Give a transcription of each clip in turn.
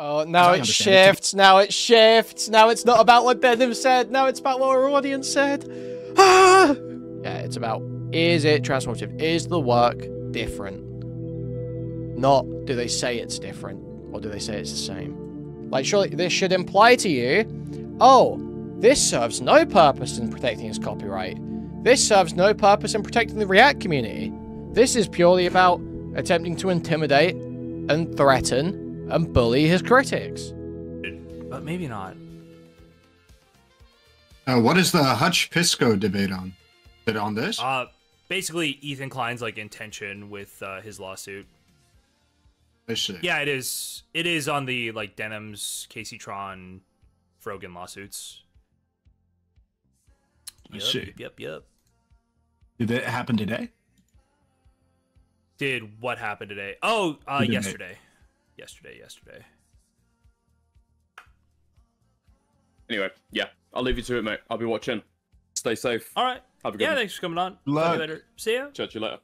Oh, now it shifts. Now it shifts. Now it's not about what Denim said. Now it's about what our audience said. Ah! Yeah, it's about, is it transformative? Is the work different? Not, do they say it's different? Or do they say it's the same? Like, surely this should imply to you, oh, this serves no purpose in protecting his copyright. This serves no purpose in protecting the React community. This is purely about attempting to intimidate and threaten and bully his critics. But maybe not. What is the Hutch Pisco debate on? Is it on this? Basically Ethan Klein's like intention with his lawsuit. I see. Yeah, it is. It is on the like Denim's, Casey Tron, Frogan lawsuits. I see. Yep. Did it happen today? Did what happen today? Oh, yesterday. Yesterday. Anyway, yeah, I'll leave you to it, mate. I'll be watching. Stay safe. All right. Have a good one. Thanks for coming on. Talk to you later. See ya. Chat to you later.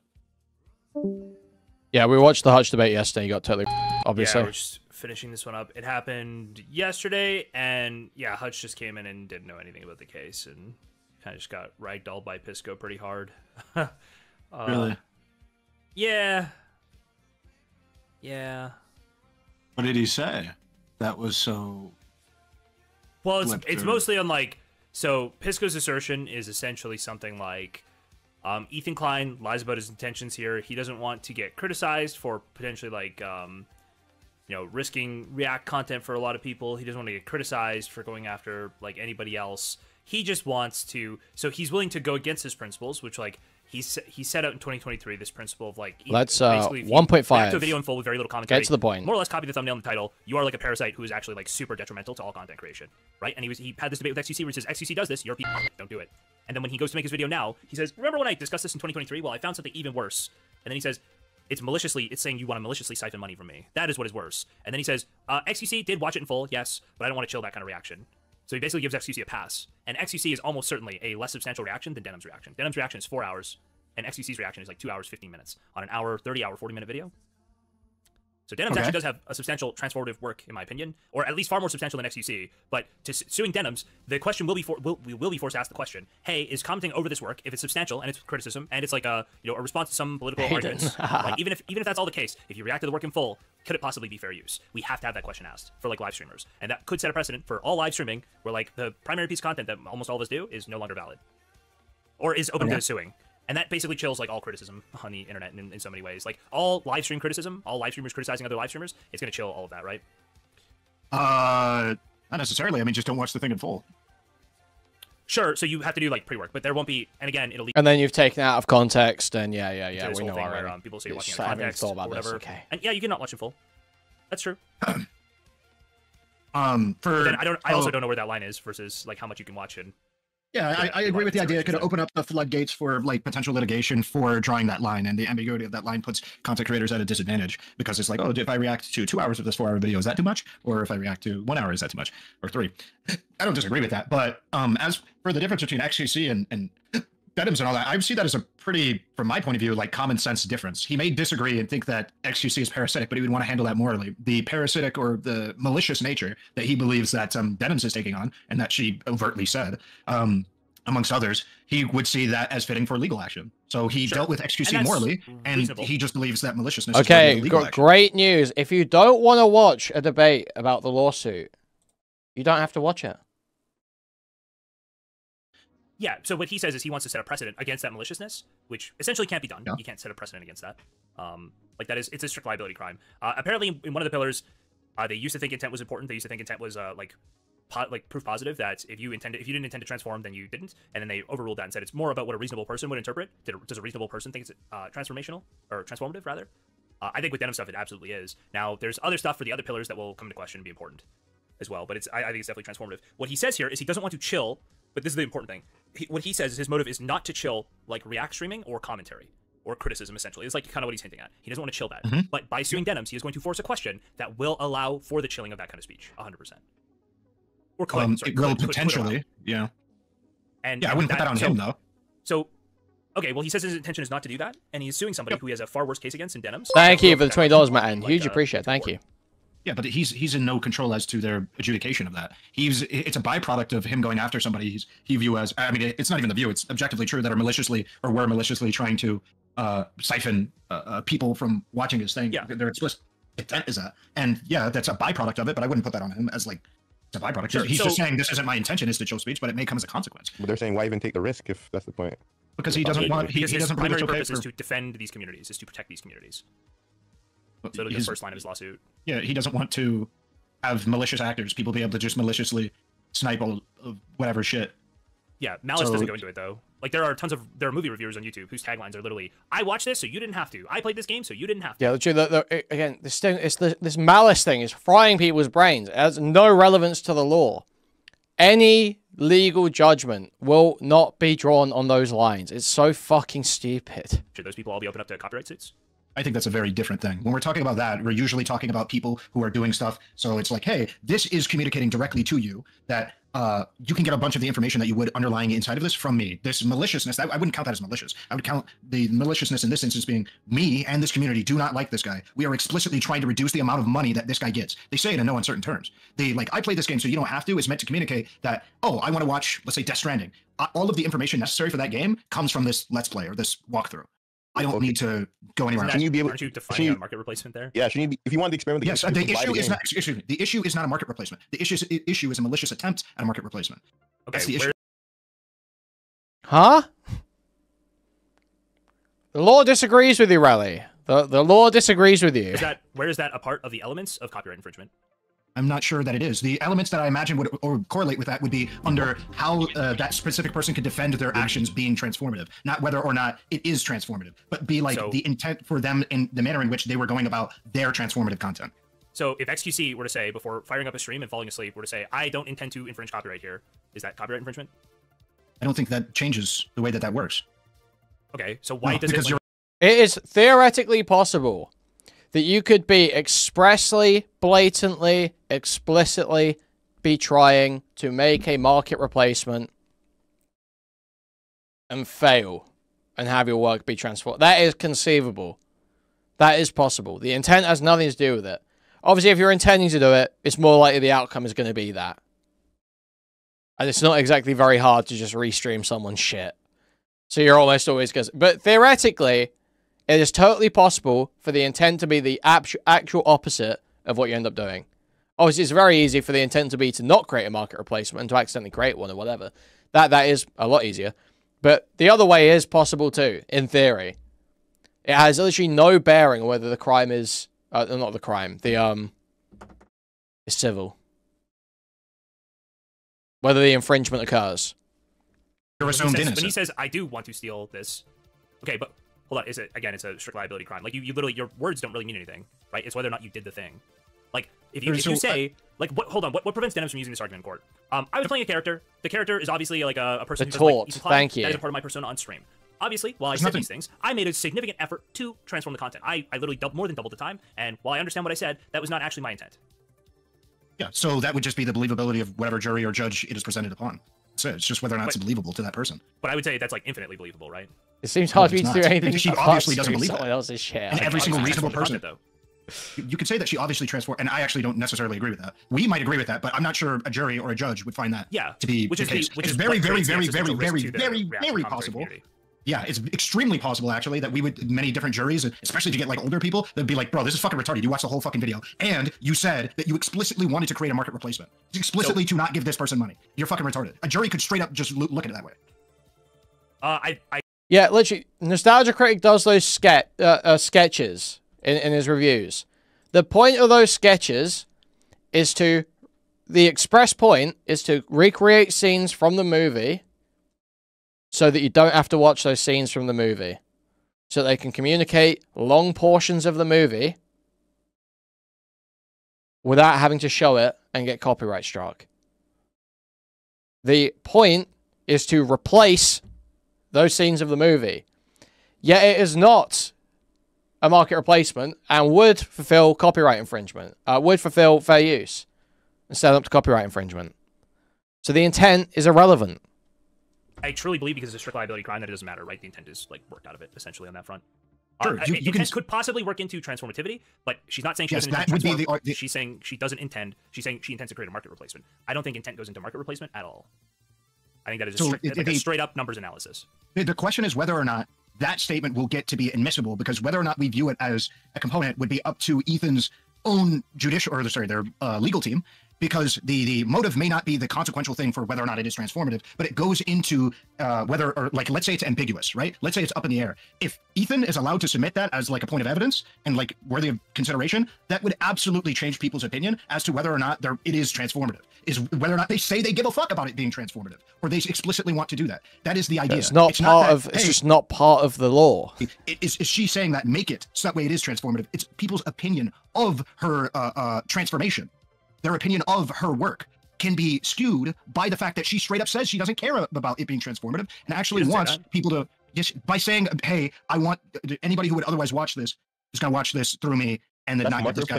Yeah, we watched the Hutch debate yesterday. You got totally, obviously. Yeah, we're just finishing this one up. It happened yesterday, and yeah, Hutch just came in and didn't know anything about the case, and kind of just got ragdolled by Pisco pretty hard. Really? Yeah. What did he say? That was so... Well, it's mostly on like... So, Pisco's assertion is essentially something like... Ethan Klein lies about his intentions here. He doesn't want to get criticized for potentially like, risking React content for a lot of people. He doesn't want to get criticized for going after like anybody else. He just wants to. So he's willing to go against his principles, which like he set out in 2023. This principle of like let's 1.5 to a video in full with very little commentary. Get to the point. More or less copy the thumbnail and the title. You are like a parasite who is actually like super detrimental to all content creation, right? And he had this debate with XQC where he says XQC does this, your people don't do it. And then when he goes to make his video now, he says, remember when I discussed this in 2023? Well, I found something even worse. And then he says, it's saying you want to maliciously siphon money from me. That is what is worse. And then he says, XQC did watch it in full, yes, but I don't want to chill that kind of reaction. So he basically gives XQC a pass. And XQC is almost certainly a less substantial reaction than Denim's reaction. Denim's reaction is 4 hours, and XQC's reaction is like 2 hours, 15 minutes on an hour, 30-hour, 40-minute video. So Denim's actually does have a substantial transformative work, in my opinion, or at least far more substantial than XQC. But to suing Denim's, the question will be forced to ask the question: hey, is commenting over this work, if it's substantial and it's criticism and it's like a a response to some political arguments, like even if that's all the case, if you react to the work in full, could it possibly be fair use? We have to have that question asked for like live streamers, and that could set a precedent for all live streaming, where like the primary piece of content that almost all of us do is no longer valid, or is open to suing. And that basically chills like all criticism on the internet in so many ways. Like all live stream criticism, all live streamers criticizing other live streamers, it's going to chill all of that, right? Not necessarily. I mean, just don't watch the thing in full. Sure, so you have to do like pre-work, but there won't be, and again, it'll lead. And then you've taken it out of context, and yeah, we know already. Where, people say you're watching out of context or whatever. Okay. And yeah, you can not watch in full. That's true. I also don't know where that line is versus like how much you can watch and. Yeah, I agree with the idea. It could open up the floodgates for like potential litigation for drawing that line, and the ambiguity of that line puts content creators at a disadvantage because it's like, oh, if I react to 2 hours of this 4-hour video, is that too much? Or if I react to 1 hour, is that too much? Or 3? I don't disagree with that. But as for the difference between XQC and Denim's and all that, I see that as a pretty, from my point of view, like common sense difference. He may disagree and think that XQC is parasitic, but he would want to handle that morally. The parasitic or the malicious nature that he believes that Denim's is taking on, and that she overtly said, amongst others, he would see that as fitting for legal action. So he dealt with XQC morally, and he just believes that maliciousness is legal action. Great news. If you don't want to watch a debate about the lawsuit, you don't have to watch it. Yeah, so what he says is he wants to set a precedent against that maliciousness, which essentially can't be done. Yeah. You can't set a precedent against that. Like that is, it's a strict liability crime. Apparently, in one of the pillars, they used to think intent was important. They used to think intent was like proof positive that if you didn't intend to transform, then you didn't. And then they overruled that and said it's more about what a reasonable person would interpret. Does a reasonable person think it's transformational or transformative rather? I think with Denim stuff, it absolutely is. Now, there's other stuff for the other pillars that will come into question and be important as well. But I think it's definitely transformative. What he says here is he doesn't want to chill. But this is the important thing. What he says is his motive is not to chill like React streaming or commentary or criticism, essentially. It's like kind of what he's hinting at. He doesn't want to chill that. But by suing Denim's, he is going to force a question that will allow for the chilling of that kind of speech, 100%. Or it will potentially, yeah. And yeah, I wouldn't put that on him, though. So, okay, well, he says his intention is not to do that, and he's suing somebody who he has a far worse case against in Denim's. Thank you for the $20, Matt, and huge appreciate it. Thank you. Yeah, but he's in no control as to their adjudication of that. It's a byproduct of him going after somebody he view as. I mean, it's not even the view. It's objectively true that are maliciously or were maliciously trying to siphon people from watching his thing. Yeah. Their explicit intent is that, and yeah, that's a byproduct of it. But I wouldn't put that on him as like it's a byproduct. Sure. He's just saying this isn't my intention is to show speech, but it may come as a consequence. But they're saying why even take the risk if that's the point? Because he doesn't want. He Because his doesn't believe it's primary okay purpose for. is to defend these communities, is to protect these communities. So the his- first line of his lawsuit. Yeah, he doesn't want to have malicious actors, people be able to just maliciously snipe all of whatever shit. Yeah, malice So- doesn't go into it though. Like there are movie reviewers on YouTube whose taglines are literally, "I watched this, so you didn't have to. I played this game, so you didn't have to." Yeah, again, this malice thing is frying people's brains. It has no relevance to the law. Any legal judgment will not be drawn on those lines. It's so fucking stupid. Should those people all be open up to copyright suits? I think that's a very different thing. When we're talking about that, we're usually talking about people who are doing stuff. So it's like, hey, this is communicating directly to you that you can get a bunch of the information that you would underlying inside of this from me. This maliciousness, I wouldn't count that as malicious. I would count the maliciousness in this instance being me and this community do not like this guy. We are explicitly trying to reduce the amount of money that this guy gets. They say it in no uncertain terms. They like, I play this game so you don't have to, is meant to communicate that, oh, I want to watch, let's say, Death Stranding. All of the information necessary for that game comes from this Let's Play or this walkthrough. I don't need to go anywhere else. Shouldn't you be able? Aren't you shouldn't defining you- a market replacement there? Yeah, shouldn't you be, if you want to experiment with Yes, game, the just buy issue is game. not. Excuse me. The issue is not a market replacement. The issue is a malicious attempt at a market replacement. Okay, That's the issue. Huh? The law disagrees with you, Raleigh. The law disagrees with you. where is that a part of the elements of copyright infringement? I'm not sure that it is. The elements that I imagine would or correlate with that would be under how that specific person could defend their actions being transformative, not whether or not it is transformative, but be like So- the intent for them in the manner in which they were going about their transformative content. So if XQC were to say, before firing up a stream and falling asleep, were to say, "I don't intend to infringe copyright here," is that copyright infringement? I don't think that changes the way that that works. Okay, so why No, does because it? you're It is theoretically possible that you could be expressly, blatantly, explicitly be trying to make a market replacement and fail and have your work be transformed. That is conceivable. That is possible. The intent has nothing to do with it. Obviously, if you're intending to do it, it's more likely the outcome is going to be that. And it's not exactly very hard to just restream someone's shit. So you're almost always going to... But theoretically, it is totally possible for the intent to be the actual opposite of what you end up doing. Obviously, it's very easy for the intent to be to not create a market replacement and to accidentally create one or whatever. That is a lot easier. But the other way is possible too, in theory. It has literally no bearing on whether the crime is... not the crime. Is civil. Whether the infringement occurs. you're assumed When he innocent. says, "I do want to steal this," okay, but hold on, is it again? It's a strict liability crime. Like you literally, your words don't really mean anything, right? It's whether or not you did the thing. Like if you say like hold on, what prevents Dennis from using this argument in court? I was playing a character. The character is obviously like a person The who's like taunt, Ethan Klein. thank you. That is a part of my persona on stream. Obviously, while I There's said nothing- these things, I made a significant effort to transform the content. I literally more than doubled the time, and while I understand what I said, that was not actually my intent. Yeah, so that would just be the believability of whatever jury or judge it is presented upon. So it's just whether or not it's believable to that person. But I would say that's like infinitely believable, right? It seems hard for it's you to do not. anything She apart obviously from doesn't believe someone that. else's shit. And every single Obviously, reasonable transform the person. content, You could say that she obviously transformed, and I actually don't necessarily agree with that. We might agree with that, but I'm not sure a jury or a judge would find that Yeah, to be which the is case. which It's is very, what very, creates the very, existential very, risk very, to the very, reaction very commentary possible. community. Yeah, it's extremely possible actually that we would many different juries, especially to get like older people, that'd be like, bro, this is fucking retarded. You watched the whole fucking video, and you said that you explicitly wanted to create a market replacement. It's explicitly to not give this person money. You're fucking retarded. A jury could straight up just look at it that way. I Yeah, literally, Nostalgia Critic does those sketches in his reviews. The point of those sketches is the express point is to recreate scenes from the movie so that you don't have to watch those scenes from the movie. So they can communicate long portions of the movie without having to show it and get copyright struck. The point is to replace those scenes of the movie. Yet it is not a market replacement and would fulfill copyright infringement. Would fulfill fair use instead up to copyright infringement. So the intent is irrelevant. truly believe because it's a strict liability crime that it doesn't matter, right? The intent is like worked out of it essentially on that front. Sure, you can. Intent could possibly work into transformativity, but she's not saying she Yes, doesn't that intend to would be transform. the. She's saying she doesn't intend. She's saying she intends to create a market replacement. I don't think intent goes into market replacement at all. I think that is a straight up numbers analysis. The question is whether or not that statement will get to be admissible, because whether or not we view it as a component would be up to Ethan's own their legal team, because the motive may not be the consequential thing for whether or not it is transformative, but it goes into whether, or like, let's say it's ambiguous, right? Let's say it's up in the air. If Ethan is allowed to submit that as like a point of evidence and like worthy of consideration, that would absolutely change people's opinion as to whether or not it is transformative, is whether or not they say they give a fuck about it being transformative, or they explicitly want to do that. That is the idea. It's not it's just not part of the law. Is she saying that make it so that way it is transformative? It's people's opinion of her transformation. Their opinion of her work can be skewed by the fact that she straight up says she doesn't care about it being transformative, and actually wants people to just, by saying, hey, I want anybody who would otherwise watch this is going to watch this through me, and then not get this guy.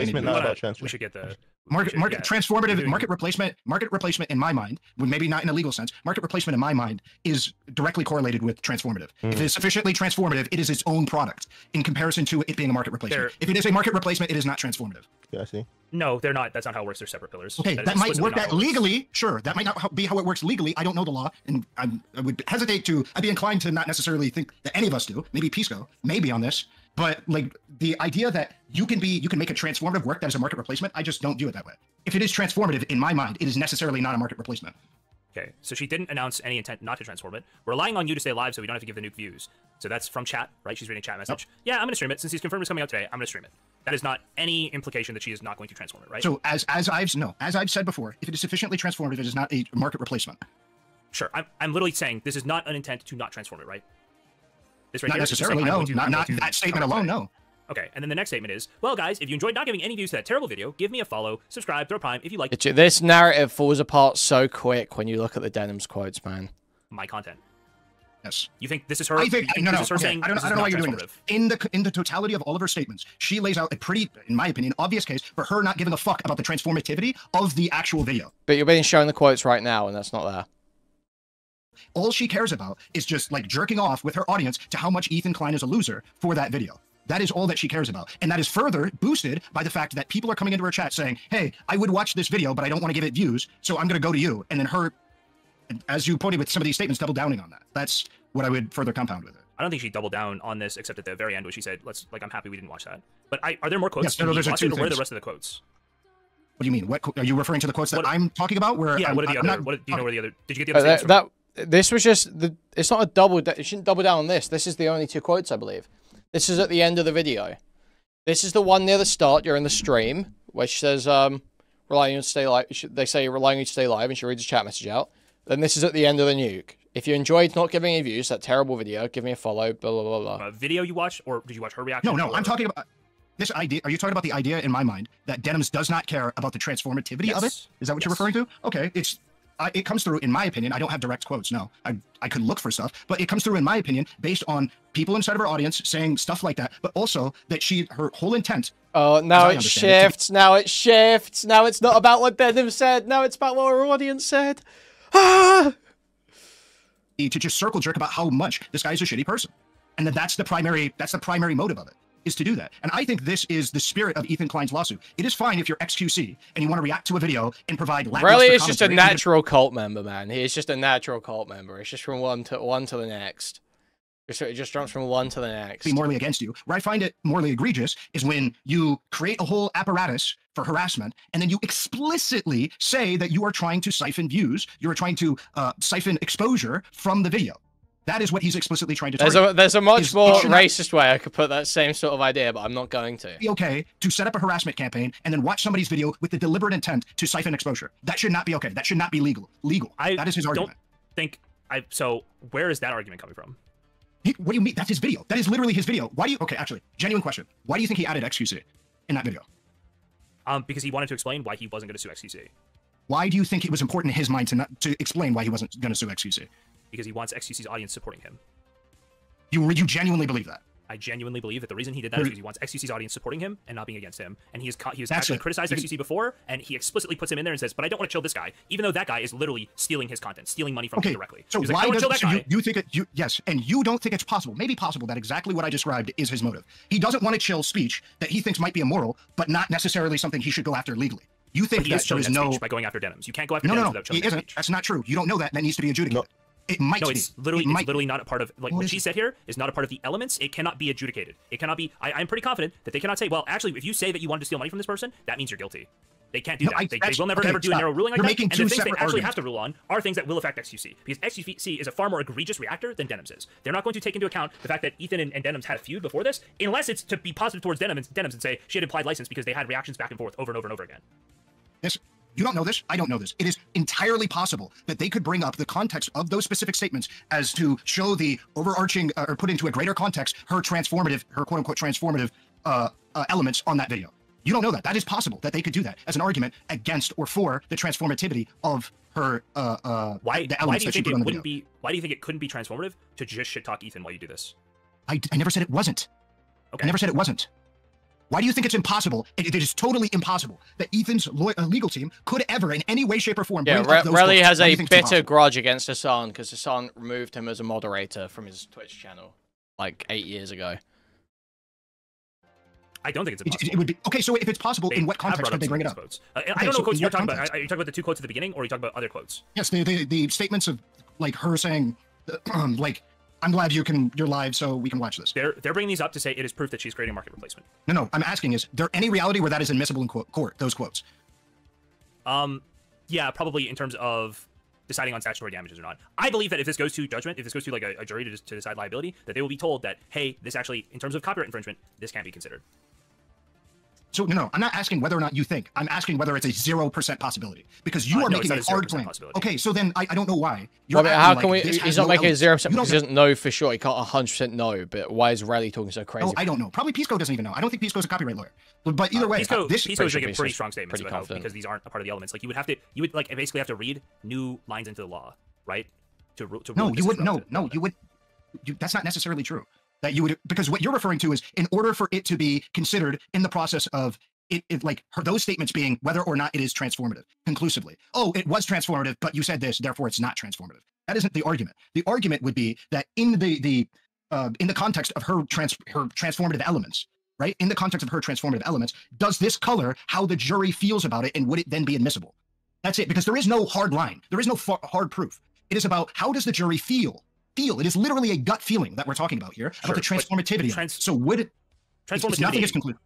We should get the transformative market replacement in my mind, maybe not in a legal sense. Market replacement in my mind is directly correlated with transformative. If it is sufficiently transformative, it is its own product in comparison to it being a market replacement. If it is a market replacement, it is not transformative. Yeah, I see. No, they're not. That's not how it works. They're separate pillars. Okay, that might work that legally. Sure, that might not be how it works legally. I don't know the law, and I would hesitate to. I'd be inclined to not necessarily think that any of us do. Maybe Pisco, maybe on this. But like the idea that you can make a transformative work that is a market replacement, I just don't view it that way. If it is transformative in my mind, it is necessarily not a market replacement. Okay, so she didn't announce any intent not to transform it. We're relying on you to stay live so we don't have to give the nuke views. So that's from chat, right? She's reading chat message. Yep. Yeah, I'm going to stream it. Since he's confirmed it's coming out today, I'm going to stream it. That is not any implication that she is not going to transform it, right? So as I've said before, if it is sufficiently transformative, it is not a market replacement. Sure, I'm literally saying this is not an intent to not transform it, right? This right not here necessarily, no. Not that statement alone, no. Okay, and then the next statement is, well, guys, if you enjoyed not giving any views to that terrible video, give me a follow, subscribe, throw a prime if you like. This narrative falls apart so quick when you look at the Denim's quotes, man. My content. Yes. You think this is her? I think no. This is her saying, I don't know why you're doing this. In the totality of all of her statements, she lays out a pretty, in my opinion, obvious case for her not giving a fuck about the transformativity of the actual video. But you're being shown the quotes right now, and that's not there. All she cares about is just like jerking off with her audience to how much Ethan Klein is a loser for that video. That is all that she cares about. And that is further boosted by the fact that people are coming into her chat saying, hey, I would watch this video, but I don't want to give it views, so I'm going to go to you. And then her, as you pointed with some of these statements, double downing on that. That's what I would further compound with it. I don't think she doubled down on this, except at the very end where she said, I'm happy we didn't watch that. But are there more quotes? Yes, there's two or where are the rest of the quotes? What do you mean? What are you referring to the quotes that I'm talking about? Where yeah, what are the other? Do you know where the other? Did you get the other? This was just it's not a double. It shouldn't double down on this. This is the only two quotes, I believe. This is at the end of the video. This is the one near the start during the stream where she says, "Relying on you to stay live." They say relying on you to stay live, and she reads a chat message out. Then this is at the end of the nuke. If you enjoyed not giving any views, that terrible video, give me a follow. Blah blah blah blah. Video you watched, or did you watch her reaction? No, I'm talking about this idea. Are you talking about the idea in my mind that Denims does not care about the transformativity of it? Is that what you're referring to? Okay, it comes through, in my opinion. I don't have direct quotes. No, I could look for stuff, but it comes through, in my opinion, based on people inside of her audience saying stuff like that, but also that her whole intent. Oh, now it shifts. Now it shifts. Now it's not about what Denim said. Now it's about what her audience said. Ah! To just circle jerk about how much this guy is a shitty person, and that's the primary motive of it, is to do that. And I think this is the spirit of Ethan Klein's lawsuit. It is fine if you're XQC and you want to react to a video and provide really, it's just a natural cult member, man. He is just a natural cult member. It's just from one to the next. It just jumps from one to the next. Be morally against you. Where I find it morally egregious is when you create a whole apparatus for harassment, and then you explicitly say that you are trying to siphon views, you are trying to siphon exposure from the video. That is what he's explicitly trying to target. There's a much more racist way I could put that same sort of idea, but I'm not going to. Be okay to set up a harassment campaign and then watch somebody's video with the deliberate intent to siphon exposure. That should not be okay. That should not be legal. That is his argument. So where is that argument coming from? What do you mean? That's his video. That is literally his video. Why do you? Okay, actually, genuine question. Why do you think he added XQC in that video? Because he wanted to explain why he wasn't going to sue XQC. Why do you think it was important in his mind to explain why he wasn't going to sue XQC? Because he wants XQC's audience supporting him. You genuinely believe that? I genuinely believe that the reason he did that is because he wants XQC's audience supporting him and not being against him. And he has actually criticized XQC before, and he explicitly puts him in there and says, "But I don't want to chill this guy," even though that guy is literally stealing his content, stealing money from him directly. So like, why does you think it? Yes, and you don't think it's possible? Maybe possible that exactly what I described is his motive. He doesn't want to chill speech that he thinks might be immoral, but not necessarily something he should go after legally. You think that there is no by going after denims. You can't go after denims without chilling he isn't. That's not true. You don't know that. That needs to be adjudicated. No. It might no, it's be. literally not a part of, like, what she said here is not a part of the elements. It cannot be adjudicated. It cannot be, I'm pretty confident that they cannot say, well, actually, if you say that you wanted to steal money from this person, that means you're guilty. They can't do that. They will never ever do a narrow ruling like that. And the things they actually have to rule on are things that will affect XQC. Because XQC is a far more egregious reactor than Denims is. They're not going to take into account the fact that Ethan and Denims had a feud before this, unless it's to be positive towards Denims and say she had implied license because they had reactions back and forth over and over and over again. Yes. You don't know this. I don't know this. It is entirely possible that they could bring up the context of those specific statements as to show the overarching or put into a greater context her quote unquote transformative elements on that video. You don't know that. That is possible that they could do that as an argument against or for the transformativity of her the elements that she put on the video. Why do you think it couldn't be transformative to just shit talk Ethan while you do this? I never said it wasn't. Okay. I never said it wasn't. Why do you think it's impossible? It is totally impossible that Ethan's legal team could ever, in any way, shape, or form, bring up those Relly quotes. has a bitter grudge against Hassan because Hassan removed him as a moderator from his Twitch channel like 8 years ago. I don't think it's impossible. It would be okay. So if it's possible, in what context could they bring it up? I don't know what quotes you're talking about. Are you talking about the two quotes at the beginning, or are you talking about other quotes? Yes, the statements of like her saying, like, "I'm glad you're live, so we can watch this." They're bringing these up to say it is proof that she's creating market replacement. No, I'm asking, is there any reality where that is admissible in court? Those quotes. Yeah, probably in terms of deciding on statutory damages or not. I believe that if this goes to judgment, if this goes to like a jury to decide liability, that they will be told that, hey, this actually, in terms of copyright infringement, this can't be considered. So no, I'm not asking whether or not you think. I'm asking whether it's a 0% possibility because you are making a hard claim. Okay, so then I don't know why. How can we? He's not making it 0% because he doesn't know for sure. He can't 100% know. But why is Relly talking so crazy? Oh, I don't know. Probably Pisco doesn't even know. I don't think Pisco's a copyright lawyer. But either way, Pisco is making pretty strong statements about how, because these aren't a part of the elements. Like you would like basically have to read new lines into the law, right? No, you wouldn't. No, you would. That's not necessarily true. That you would, because what you're referring to is in order for it to be considered in the process of it like those statements being whether or not it is transformative conclusively. Oh, it was transformative, but you said this, therefore it's not transformative. That isn't the argument. The argument would be that in the context of her transformative elements, right? In the context of her transformative elements, does this color how the jury feels about it, and would it then be admissible? That's it, because there is no hard line. There is no hard proof. It is about how does the jury feel. It is literally a gut feeling that we're talking about here about the transformativity. So would it? Transformativity. Nothing is concluded.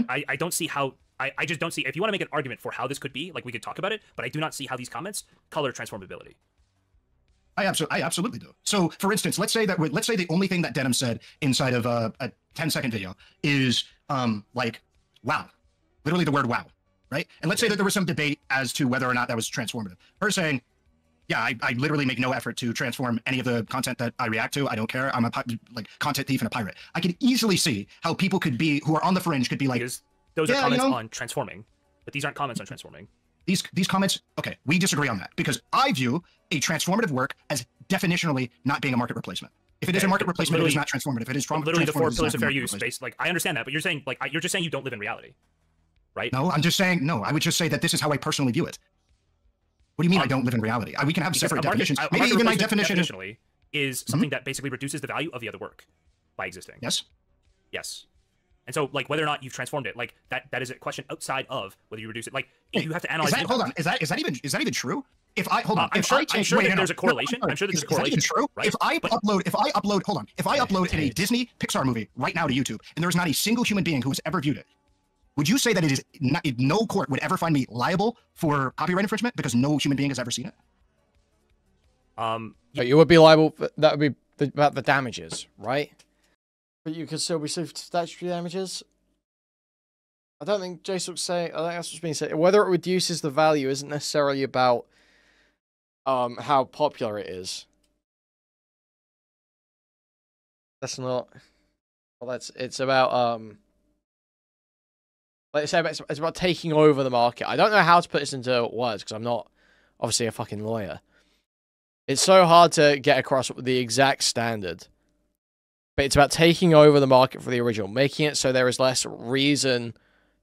I don't see how. I just don't see. If you want to make an argument for how this could be, like we could talk about it, but I do not see how these comments color transformability. I absolutely do. So, for instance, let's say the only thing that Denim said inside of a 10-second video is like wow, literally the word wow, right? And let's say that there was some debate as to whether or not that was transformative. Her saying, yeah, I literally make no effort to transform any of the content that I react to. I don't care. I'm a content thief and a pirate. I can easily see how people could be, who are on the fringe, could be like, because those are comments on transforming, but these aren't comments on transforming. These comments, okay, we disagree on that because I view a transformative work as definitionally not being a market replacement. If it is a market replacement, it is not transformative. It is literally the 4 pillars of fair use. Based, like I understand that, but you're saying you're just saying you don't live in reality, right? No, I'm just saying no. I would just say that this is how I personally view it. What do you mean I don't live in reality? We can have separate definitions. Maybe even my definition is something that basically reduces the value of the other work by existing. Yes. Yes. And so, like, whether or not you've transformed it, like that is a question outside of whether you reduce it. Like, you have to analyze. Hold on, is that even true? If I hold on, I'm sure there's a correlation. I'm sure there's a correlation. Is that even true? Right? If I upload a Disney Pixar movie right now to YouTube, and there's not a single human being who has ever viewed it, would you say that it is not, no court would ever find me liable for copyright infringement because no human being has ever seen it? But you would be liable. That would be about the damages, right? But you could still receive statutory damages. I don't think Jason's saying. I think that's what's being said. Whether it reduces the value isn't necessarily about how popular it is. That's not. Well, it's about like I said, it's about taking over the market. I don't know how to put this into words because I'm not obviously a fucking lawyer. It's so hard to get across the exact standard. but it's about taking over the market for the original, making it so there is less reason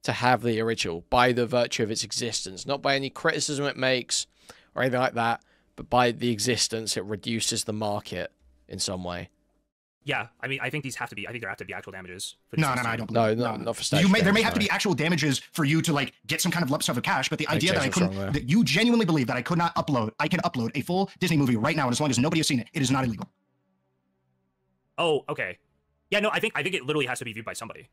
to have the original by the virtue of its existence, not by any criticism it makes or anything like that, but by the existence it reduces the market in some way. Yeah, I mean, I think these have to be. I think there have to be actual damages. For No, I don't. No, not for stage. There may have to be actual damages for you to like get some kind of lump sum of cash. But the idea that I couldn't, that you genuinely believe that I could not upload, I can upload a full Disney movie right now, and as long as nobody has seen it, it is not illegal. Oh, okay. Yeah, no, I think it literally has to be viewed by somebody.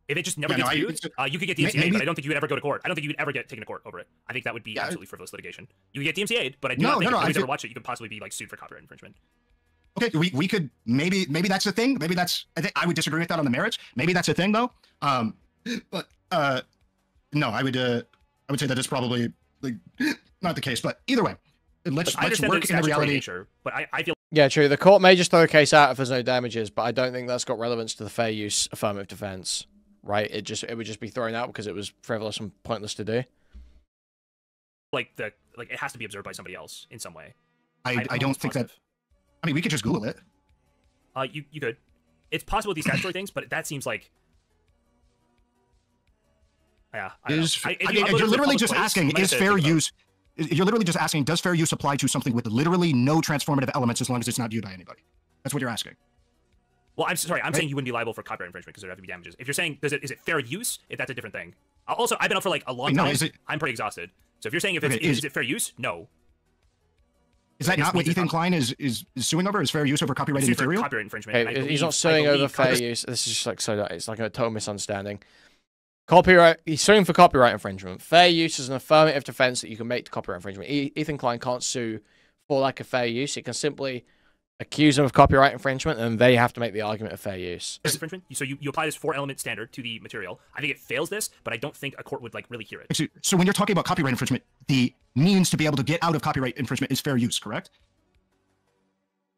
If it just never gets viewed, you could get DMCA'd, but I don't think you would ever go to court. I don't think you would ever get taken to court over it. I think that would be absolutely frivolous litigation. You would get DMCA'd, but I do not think if nobody's ever watched it, you could possibly be like sued for copyright infringement. Okay, we could maybe that's the thing. Maybe that's I would disagree with that on the merits. Maybe that's a thing though. But no, I would say that it's probably like not the case. But either way, let's work in the reality. Nature, but I feel. Yeah, true. The court may just throw the case out if there's no damages, but I don't think that's got relevance to the fair use affirmative defense, right? It would just be thrown out because it was frivolous and pointless to do. Like it has to be observed by somebody else in some way. I don't think that. I mean, we could just Google it. You could. It's possible with these statutory things, but that seems like. Yeah. You're literally just asking, is fair use? You're literally just asking, does fair use apply to something with literally no transformative elements as long as it's not viewed by anybody? That's what you're asking. Well, I'm sorry. I'm saying you wouldn't be liable for copyright infringement because there have to be damages. If you're saying, is it fair use? If that's a different thing. Also, I've been up for like a long time. I'm pretty exhausted. So if you're saying is it fair use? No. Is that not what Ethan Klein is suing over? Is fair use over copyrighted material? Copyright infringement. Okay, he's not suing over fair use. This is just like it's like a total misunderstanding. He's suing for copyright infringement. Fair use is an affirmative defense that you can make to copyright infringement. Ethan Klein can't sue for lack of fair use. He can simply accuse him of copyright infringement, and they have to make the argument of fair use. Infringement. So you apply this 4-element standard to the material. I think it fails this, but I don't think a court would like really hear it. So when you're talking about copyright infringement, the means to be able to get out of copyright infringement is fair use, correct?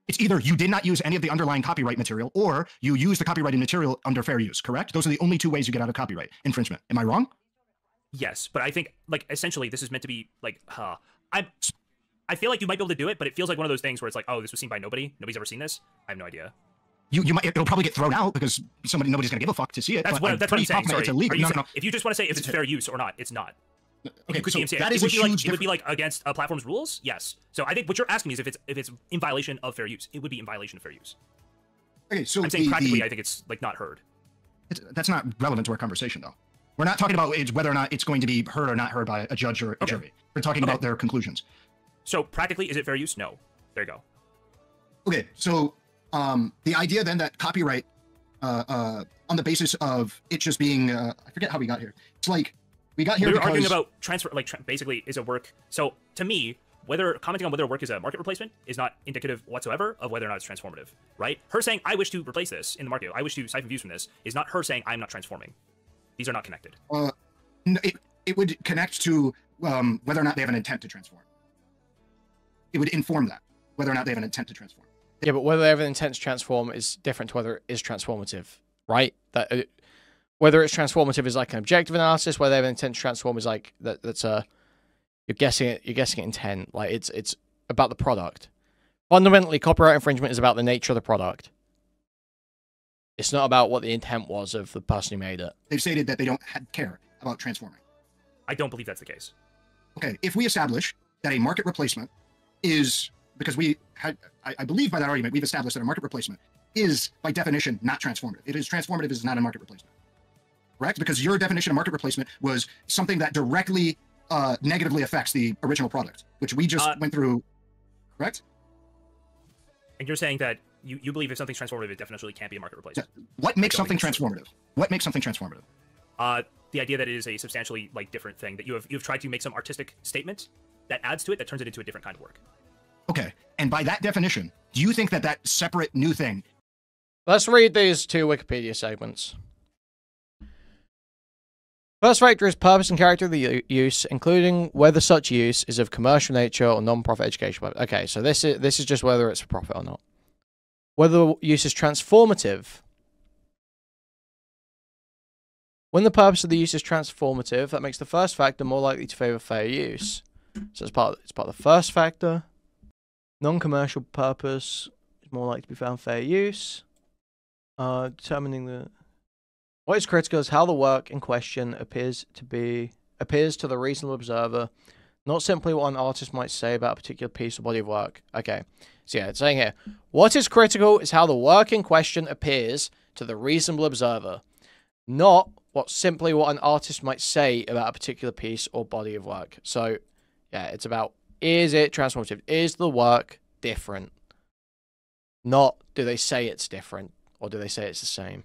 It's either you did not use any of the underlying copyright material, or you use the copyrighted material under fair use, correct? Those are the only two ways you get out of copyright infringement. Am I wrong? Yes, but I think like essentially this is meant to be like, I feel like you might be able to do it, but it feels like one of those things where it's like, oh, this was seen by nobody. Nobody's ever seen this. I have no idea. You might. It'll probably get thrown out because nobody's gonna give a fuck to see it. That's what I'm saying. Sorry. It's illegal. No. If you just want to say if it's fair use or not, it's not. Okay, so that is it would be like against a platform's rules. Yes. So I think what you're asking me is if it's in violation of fair use, it would be in violation of fair use. Okay, so I'm saying practically, I think it's like not heard. That's not relevant to our conversation, though. We're not talking about whether or not it's going to be heard or not heard by a judge or a jury. We're talking about their conclusions. So practically, is it fair use? No. There you go. Okay, so the idea then that copyright, on the basis of it just being, I forget how we got here. It's like we got here we were arguing about transfer, like basically is a work. So to me, commenting on whether a work is a market replacement is not indicative whatsoever of whether or not it's transformative, right? Her saying I wish to replace this in the market, I wish to siphon views from this, is not her saying I'm not transforming. These are not connected. It would connect to whether or not they have an intent to transform. It would inform that whether or not they have an intent to transform. Yeah, but whether they have an intent to transform is different to whether it is transformative, right? Whether it's transformative is like an objective analysis. Whether they have an intent to transform is like that's a you're guessing it intent. Like it's about the product. Fundamentally, copyright infringement is about the nature of the product. It's not about what the intent was of the person who made it. They've stated that they don't care about transforming. I don't believe that's the case. Okay, if we establish that a market replacement is, because I believe by that argument, we've established that a market replacement is, by definition, not transformative. It is transformative, it is not a market replacement. Correct? Because your definition of market replacement was something that directly negatively affects the original product, which we just went through. Correct? And you're saying that you believe if something's transformative, it definitely can't be a market replacement. What makes something transformative? What makes something transformative? The idea that it is a substantially different thing, that you've tried to make some artistic statement that adds to it, that turns it into a different kind of work. Okay, and by that definition, do you think that separate new thing? Let's read these two Wikipedia segments. First factor is purpose and character of the use, including whether such use is of commercial nature or non-profit education. Okay, so this is just whether it's for profit or not. Whether the use is transformative. When the purpose of the use is transformative, that makes the first factor more likely to favor fair use. So it's part of the first factor. Non-commercial purpose is more likely to be found fair use. Determining the... What is critical is how the work in question appears to the reasonable observer, not simply what an artist might say about a particular piece or body of work. Okay, so yeah, it's saying here, what is critical is how the work in question appears to the reasonable observer, not simply what an artist might say about a particular piece or body of work. So, yeah, it's about, is it transformative? Is the work different? Not, do they say it's different, or do they say it's the same?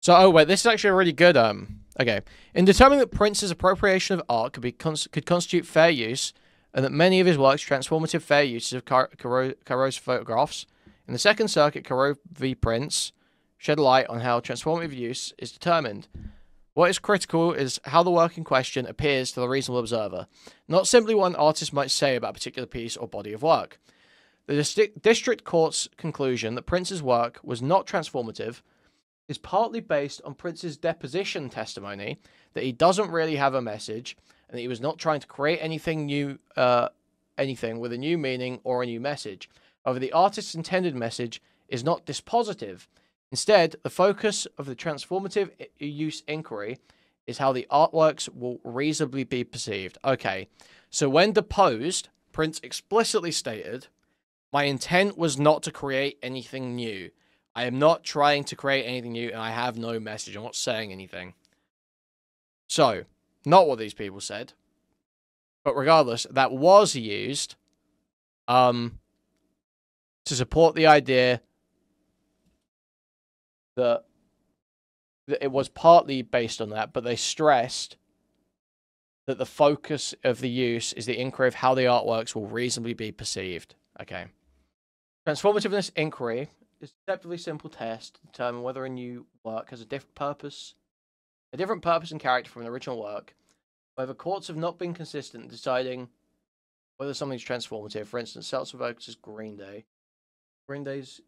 So, oh wait, this is actually a really good, okay. In determining that Prince's appropriation of art could constitute fair use, and that many of his works transformative fair uses of Caro's photographs, in the Second Circuit, Caro v. Prince shed light on how transformative use is determined. What is critical is how the work in question appears to the reasonable observer, not simply what an artist might say about a particular piece or body of work. The district court's conclusion that Prince's work was not transformative is partly based on Prince's deposition testimony that he doesn't really have a message and that he was not trying to create anything new, anything with a new meaning or a new message. However, the artist's intended message is not dispositive. Instead, the focus of the transformative use inquiry is how the artworks will reasonably be perceived. Okay, so when deposed, Prince explicitly stated, "My intent was not to create anything new. I am not trying to create anything new, and I have no message. I'm not saying anything." So, not what these people said. But regardless, that was used to support the idea that it was partly based on that, but they stressed that the focus of the use is the inquiry of how the artworks will reasonably be perceived. Okay. Transformativeness inquiry is a deceptively simple test to determine whether a new work has a different purpose and character from an original work. However, courts have not been consistent in deciding whether something's transformative. For instance, Seltzer versus Green Day. Green Day's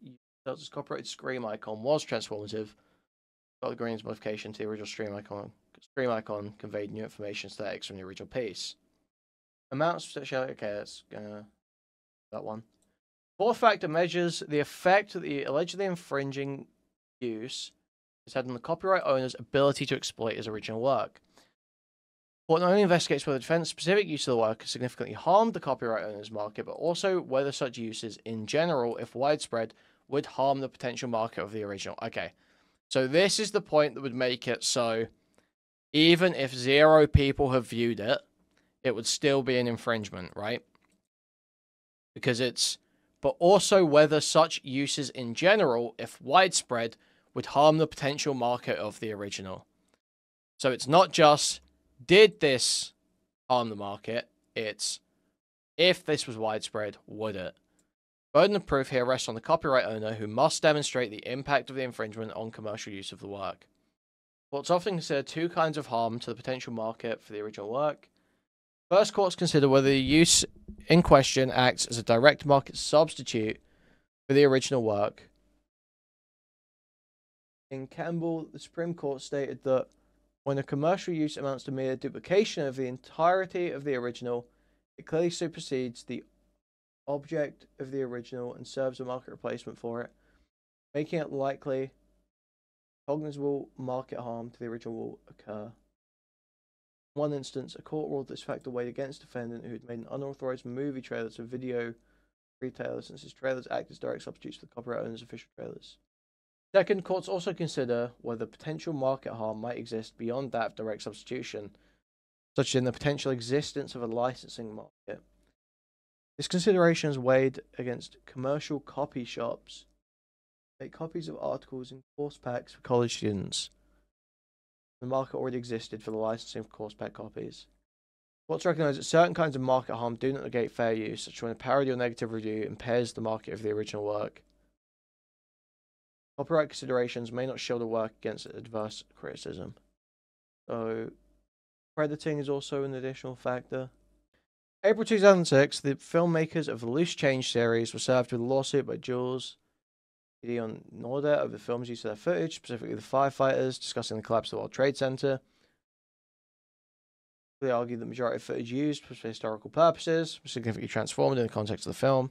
Seltzer's copyrighted Scream icon was transformative, but the Green's modification to the original Scream icon conveyed new information aesthetics from the original piece. Amounts of okay, that's that one. Fourth factor measures the effect that the allegedly infringing use has had on the copyright owner's ability to exploit his original work. Court not only investigates whether the defendant's specific use of the work has significantly harmed the copyright owner's market, but also whether such uses, in general, if widespread, would harm the potential market of the original. Okay, so this is the point that would make it so even if 0 people have viewed it, it would still be an infringement, right? Because it's... But also whether such uses in general, if widespread, would harm the potential market of the original. So it's not just, did this harm the market? It's, if this was widespread, would it? Burden of proof here rests on the copyright owner, who must demonstrate the impact of the infringement on commercial use of the work. Courts often consider 2 kinds of harm to the potential market for the original work. First, courts consider whether the use in question acts as a direct market substitute for the original work. In Campbell, the Supreme Court stated that when a commercial use amounts to mere duplication of the entirety of the original, it clearly supersedes the object of the original and serves a market replacement for it, making it likely cognizable market harm to the original will occur. In one instance, a court ruled this factor weighed against a defendant who had made an unauthorized movie trailer to video retailer, since his trailers act as direct substitutes for the copyright owner's official trailers. Second, courts also consider whether potential market harm might exist beyond that of direct substitution, such as in the potential existence of a licensing market. This consideration is weighed against commercial copy shops make copies of articles in course packs for college students. The market already existed for the licensing of course pack copies. Courts recognize that certain kinds of market harm do not negate fair use, such as when a parody or negative review impairs the market of the original work. Copyright considerations may not shield a work against adverse criticism. So, crediting is also an additional factor. April 2006, the filmmakers of the Loose Change series were served with a lawsuit by Jules Gideon Norder over the film's use of their footage, specifically the firefighters discussing the collapse of the World Trade Center. They argued that the majority of footage used was for historical purposes, was significantly transformed in the context of the film.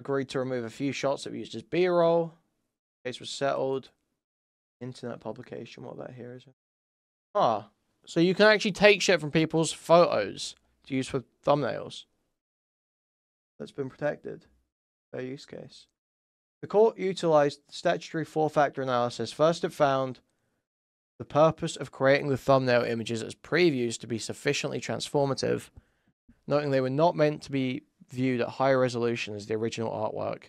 Agreed to remove a few shots that were used as B-roll. Case was settled. Internet publication. What about here is it? Ah, so you can actually take shit from people's photos to use for thumbnails. That's been protected. Fair use case. The court utilized statutory four-factor analysis. First, it found the purpose of creating the thumbnail images as previews to be sufficiently transformative, noting they were not meant to be viewed at higher resolution as the original artwork.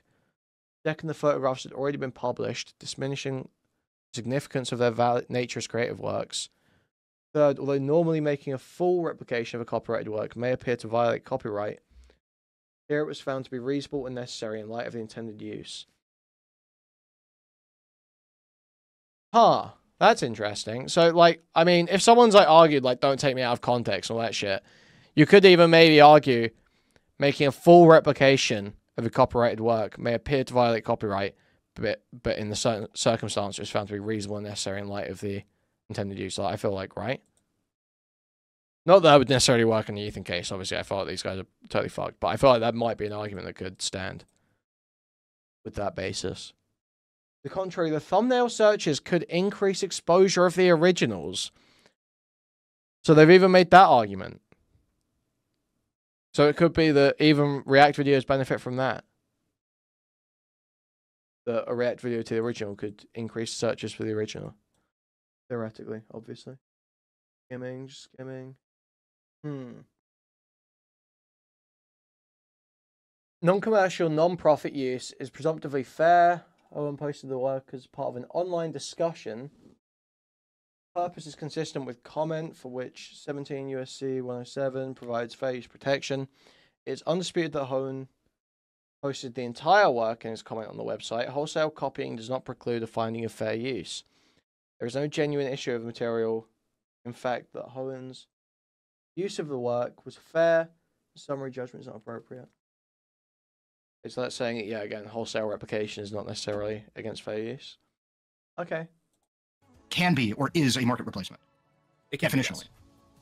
Second, the photographs had already been published, diminishing the significance of their nature as creative works. Third, although normally making a full replication of a copyrighted work may appear to violate copyright, here it was found to be reasonable and necessary in light of the intended use. Huh. That's interesting. So, like, I mean, if someone's, like, argued, like, don't take me out of context and all that shit, you could even maybe argue making a full replication of a copyrighted work may appear to violate copyright, but in the certain circumstance, it's found to be reasonable and necessary in light of the intended use. Like, I feel like, right? Not that I would necessarily work on the Ethan case. Obviously, I feel like these guys are totally fucked, but I feel like that might be an argument that could stand with that basis. To the contrary, the thumbnail searches could increase exposure of the originals. So they've even made that argument. So it could be that even React videos benefit from that. That a React video to the original could increase searches for the original. Theoretically, obviously. Skimming, just skimming. Non-commercial, non-profit use is presumptively fair. Owen posted the work as part of an online discussion. Purpose is consistent with comment for which 17 USC 107 provides fair use protection. It's undisputed that Owen posted the entire work in his comment on the website. Wholesale copying does not preclude a finding of fair use. There is no genuine issue of material. In fact, that Owen's use of the work was fair. The summary judgment is not appropriate. It's like saying, yeah, again, wholesale replication is not necessarily against fair use. Okay. Can be or is a market replacement. It can Definitionally.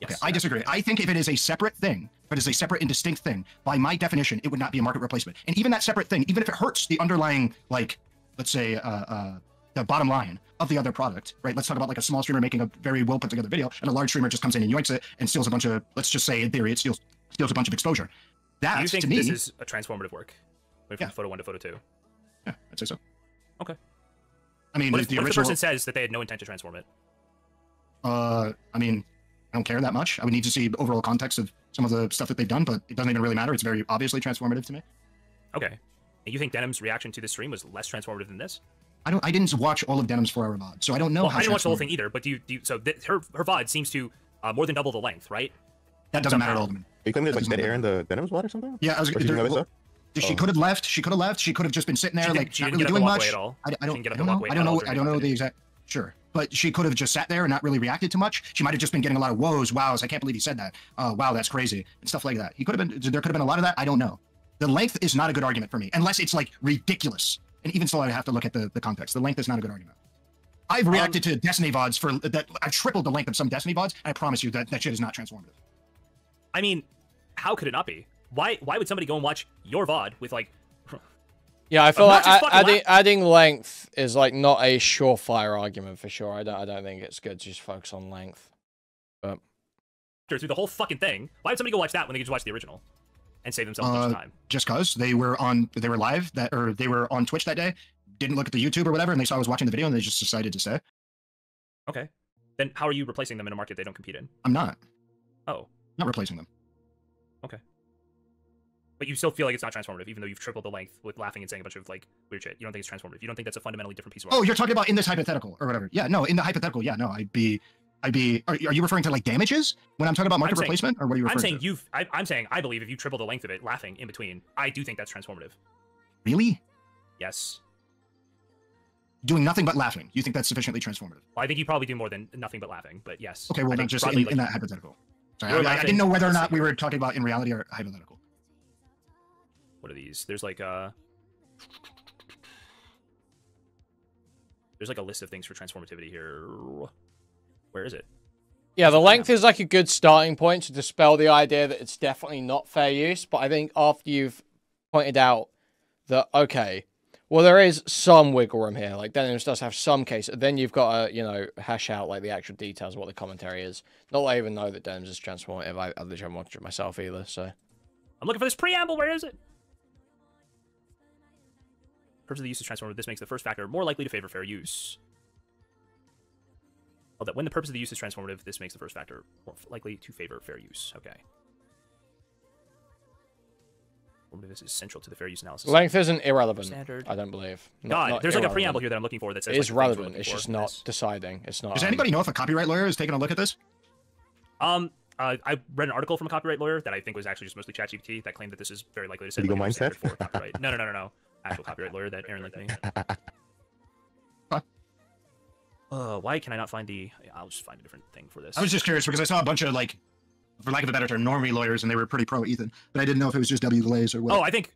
Yes. Okay, I disagree. I think if it is a separate thing, if it is a separate and distinct thing, by my definition, it would not be a market replacement. And even that separate thing, even if it hurts the underlying, like, let's say, the bottom line of the other product, right? Let's talk about like a small streamer making a very well put together video, and a large streamer just comes in and yoinks it and steals a bunch of, let's just say in theory, it steals a bunch of exposure. That, do you think to me, this is a transformative work? Went from Yeah. photo 1 to photo 2. Yeah, I'd say so. Okay. I mean, What if, the what if the original. person says that they had no intent to transform it? I mean, I don't care that much. I would need to see overall context of some of the stuff that they've done, but it doesn't even really matter. It's very obviously transformative to me. Okay. And you think Denim's reaction to this stream was less transformative than this? I didn't watch all of Denim's 4-hour VOD, so I don't know Well, how. I didn't watch the whole transformative- thing either, but so her VOD seems to more than double the length, right? That doesn't matter at all to me. Are you claiming there's like dead air in the Denim's water or something? Yeah, I was. Or she's doing other stuff? She could have left. She could have left. She could have just been sitting there, She like didn't not get really up the doing walkway much. at all. I She don't didn't get up the know. walkway I at don't all know. during I the don't know the video. exact. Sure, but she could have just sat there and not really reacted to much. She might have just been getting a lot of woes, wows. I can't believe he said that. Wow, that's crazy, and stuff like that. He could have been. There could have been a lot of that. I don't know. The length is not a good argument for me, unless it's like ridiculous. And even still, I have to look at the context. The length is not a good argument. I've reacted to Destiny VODs for that. I've tripled the length of some Destiny VODs, and I promise you that that shit is not transformative. I mean, how could it not be? Why would somebody go and watch your VOD with like? Yeah, I feel like Obnoxious fucking adding length is like not a surefire argument for sure. I don't think it's good to just focus on length. But through the whole fucking thing? Why would somebody go watch that when they could just watch the original and save themselves a bunch of time? Just cause they were live or they were on Twitch that day, didn't look at the YouTube or whatever, and they saw I was watching the video and they just decided to stay. Okay. Then how are you replacing them in a market they don't compete in? I'm not Oh, replacing them. okay. But you still feel like it's not transformative, even though you've tripled the length with laughing and saying a bunch of like weird shit. You don't think it's transformative. You don't think that's a fundamentally different piece of art. Oh, you're talking about in this hypothetical or whatever. Yeah, no, in the hypothetical, yeah, no, I'd be. Are you referring to like damages when I'm talking about market replacement, or what are you referring to? I'm saying I believe if you triple the length of it, laughing in between, I do think that's transformative. Really? Yes. Doing nothing but laughing. You think that's sufficiently transformative? Well, I think you probably do more than nothing but laughing, but yes. Okay, well, I not think just broadly, in that hypothetical. Sorry, You're I laughing- didn't know whether or let's not see we here. were talking about in reality or hypothetical. What are these? There's like a list of things for transformativity here. Where is it? yeah, the length is like a good starting point to dispel the idea that it's definitely not fair use. But I think after you've pointed out that, okay, Well, there is some wiggle room here. Like, Denims does have some case. Then you've got to, hash out, like, the actual details of what the commentary is. Not that I even know that Denims is transformative. I literally haven't watched it myself either, so. I'm looking for this preamble. Where is it? Purpose of the use is transformative. This makes the first factor more likely to favor fair use. Oh, that when the purpose of the use is transformative, this makes the first factor more likely to favor fair use. Okay. This is central to the fair use analysis. Length isn't irrelevant. Standard. I don't believe. God, there's like a preamble here that I'm looking for that says it is like, relevant. It's just not deciding. It's not. Does anybody know if a copyright lawyer is taking a look at this? I read an article from a copyright lawyer that I think was actually just mostly ChatGPT that claimed that this is very likely to set Legal like, a mindset? standard for copyright. No. Actual copyright lawyer that Aaron linked me. Why can I not find the? I'll just find a different thing for this. I was just curious because I saw a bunch of like, for lack of a better term, normie lawyers, and they were pretty pro Ethan, but I didn't know if it was just W. Glaze or what. Oh, I think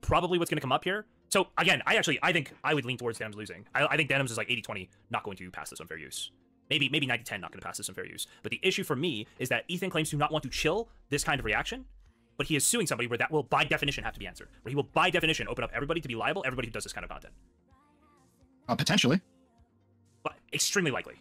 probably what's going to come up here. So again, I think I would lean towards Denims losing. I think Denims is like 80-20, not going to pass this on fair use. Maybe 90-10, not going to pass this on fair use. But the issue for me is that Ethan claims to not want to chill this kind of reaction, but he is suing somebody where that will by definition have to be answered. Where he will by definition open up everybody to be liable, everybody who does this kind of content. Potentially. But extremely likely.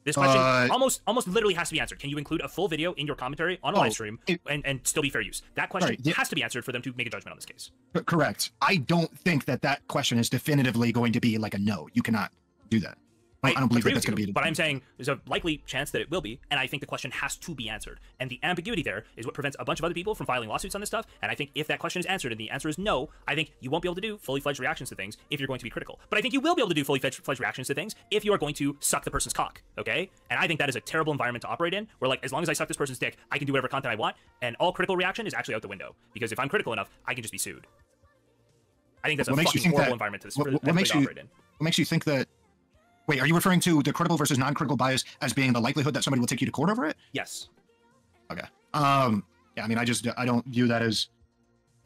This question almost literally has to be answered. Can you include a full video in your commentary on a live stream and still be fair use? That question has to be answered for them to make a judgment on this case. Correct. I don't think that question is definitively going to be like a no. You cannot do that. I don't believe that's going to be. But I'm saying there's a likely chance that it will be, and I think the question has to be answered. And the ambiguity there is what prevents a bunch of other people from filing lawsuits on this stuff. And I think if that question is answered and the answer is no, I think you won't be able to do fully fledged reactions to things if you're going to be critical. But I think you will be able to do fully fledged reactions to things if you are going to suck the person's cock. Okay? And I think that is a terrible environment to operate in, where like as long as I suck this person's dick, I can do whatever content I want, and all critical reaction is actually out the window. Because if I'm critical enough, I can just be sued. I think that's a fucking horrible environment to operate in. What makes you think that? Wait, are you referring to the critical versus non-critical bias as being the likelihood that somebody will take you to court over it? Yes. Okay. Yeah, I mean, I don't view that as,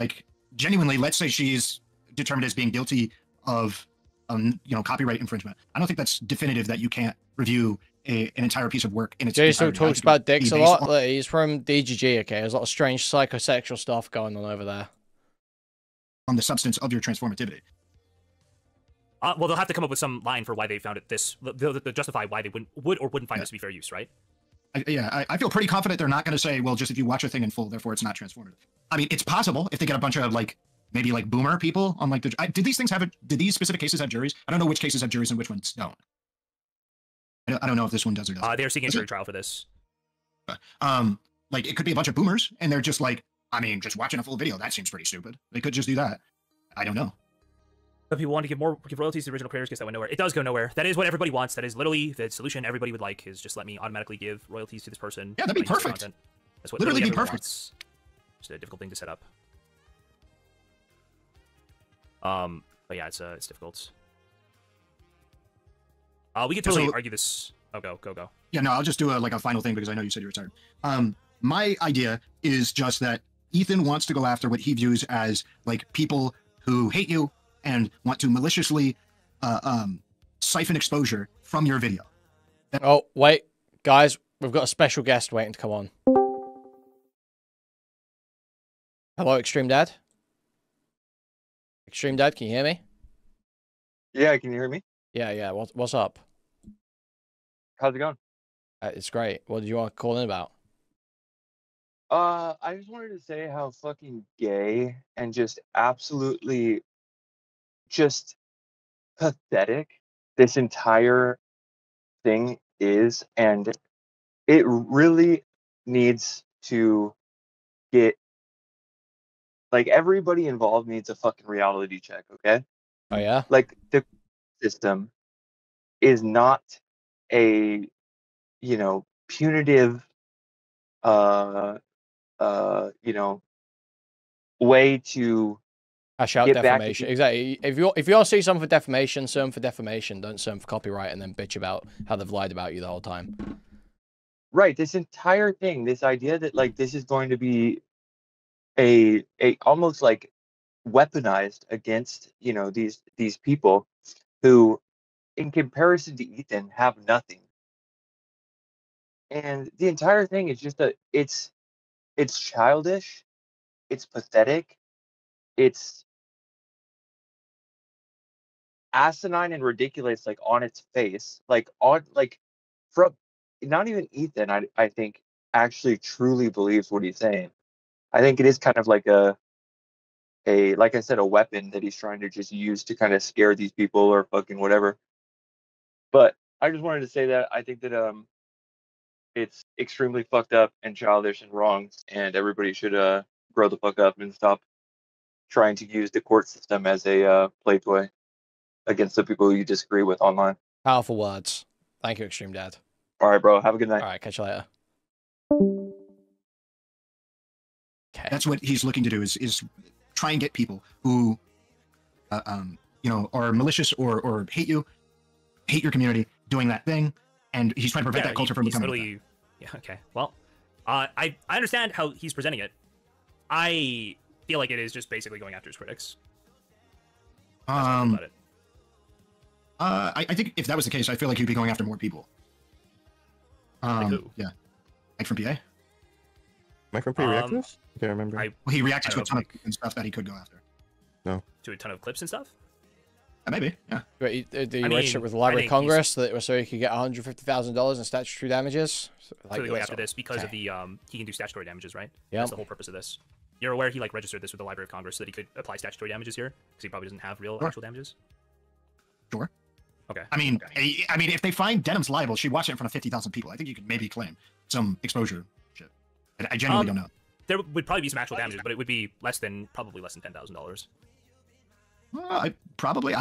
like, genuinely, let's say she's determined as being guilty of, copyright infringement. I don't think that's definitive that you can't review an entire piece of work in its Jason talks about dicks a lot. Like, he's from DGG, okay? There's a lot of strange psychosexual stuff going on over there. On the substance of your transformativity. Well, they'll have to come up with some line for why they found it this. They'll justify why they would or wouldn't find this to be fair use, right? I feel pretty confident they're not going to say, well, just if you watch a thing in full, therefore it's not transformative. I mean, it's possible if they get a bunch of like maybe like boomer people on like the. Did these things have did these specific cases have juries? I don't know which cases have juries and which ones don't. I don't know if this one does or doesn't. They're seeking a jury trial for this. Like it could be a bunch of boomers, and they're just like, I mean, just watching a full video, that seems pretty stupid. They could just do that. I don't know. Some people want to give royalties to the original creators, guess that went nowhere. It does go nowhere. That is what everybody wants. That is literally the solution everybody would like, is just let me automatically give royalties to this person. Yeah, that'd be perfect. That's what literally be perfect. Wants. Just a difficult thing to set up. But yeah, it's difficult. We could totally argue this. Oh, go. Yeah, no, I'll just do a final thing because I know you said you were tired. My idea is just that Ethan wants to go after what he views as like people who hate you and want to maliciously siphon exposure from your video. Oh, wait, guys, we've got a special guest waiting to come on. Hello, Extreme Dad? Extreme Dad, can you hear me? Yeah, can you hear me? Yeah, what's up? How's it going? It's great. What did you want to call in about? I just wanted to say how fucking gay and just absolutely just pathetic this entire thing is, and it really needs to get, like, everybody involved needs a fucking reality check, okay? Oh yeah? Like, the system is not a, punitive way to hash out defamation. Exactly. If you all see someone for defamation, sue them for defamation. Don't sue them for copyright and then bitch about how they've lied about you the whole time. Right. This entire thing, this idea that like this is going to be a almost like weaponized against these people who, in comparison to Ethan, have nothing. And the entire thing is just it's childish, it's pathetic, it's asinine and ridiculous, like on its face, like on like from not even Ethan, I think actually truly believes what he's saying. I think it is kind of like a like I said, a weapon that he's trying to just use to kind of scare these people or fucking whatever. But I just wanted to say that I think that it's extremely fucked up and childish and wrong, and everybody should grow the fuck up and stop trying to use the court system as a play toy against the people you disagree with online. Powerful words. Thank you, Extreme Dad. All right, bro. Have a good night. All right, catch you later. Okay. That's what he's looking to do is try and get people who, you know, are malicious or hate you, hate your community, doing that thing, and he's trying to prevent that culture from becoming. Literally, yeah. Okay. Well, I understand how he's presenting it. I feel like it is just basically going after his critics. About it. I think if that was the case, I feel like he'd be going after more people. Like who? Yeah, like from PA. Am I from pre-reactors? I can't remember. Well, he reacted to a ton of like, stuff that he could go after. to a ton of clips and stuff. Maybe, yeah. Wait, did you I register mean, with the Library I of think Congress so he could get $150,000 in statutory damages? Clearly going after this because of the he can do statutory damages, right? Yeah. That's the whole purpose of this. You're aware he like registered this with the Library of Congress so that he could apply statutory damages here because he probably doesn't have real actual damages. Sure. Okay. I mean, if they find Denham's liable, she'd watch it in front of 50,000 people. I think you could maybe claim some exposure shit. I genuinely don't know. There would probably be some actual damages, but it would be probably less than $10,000. I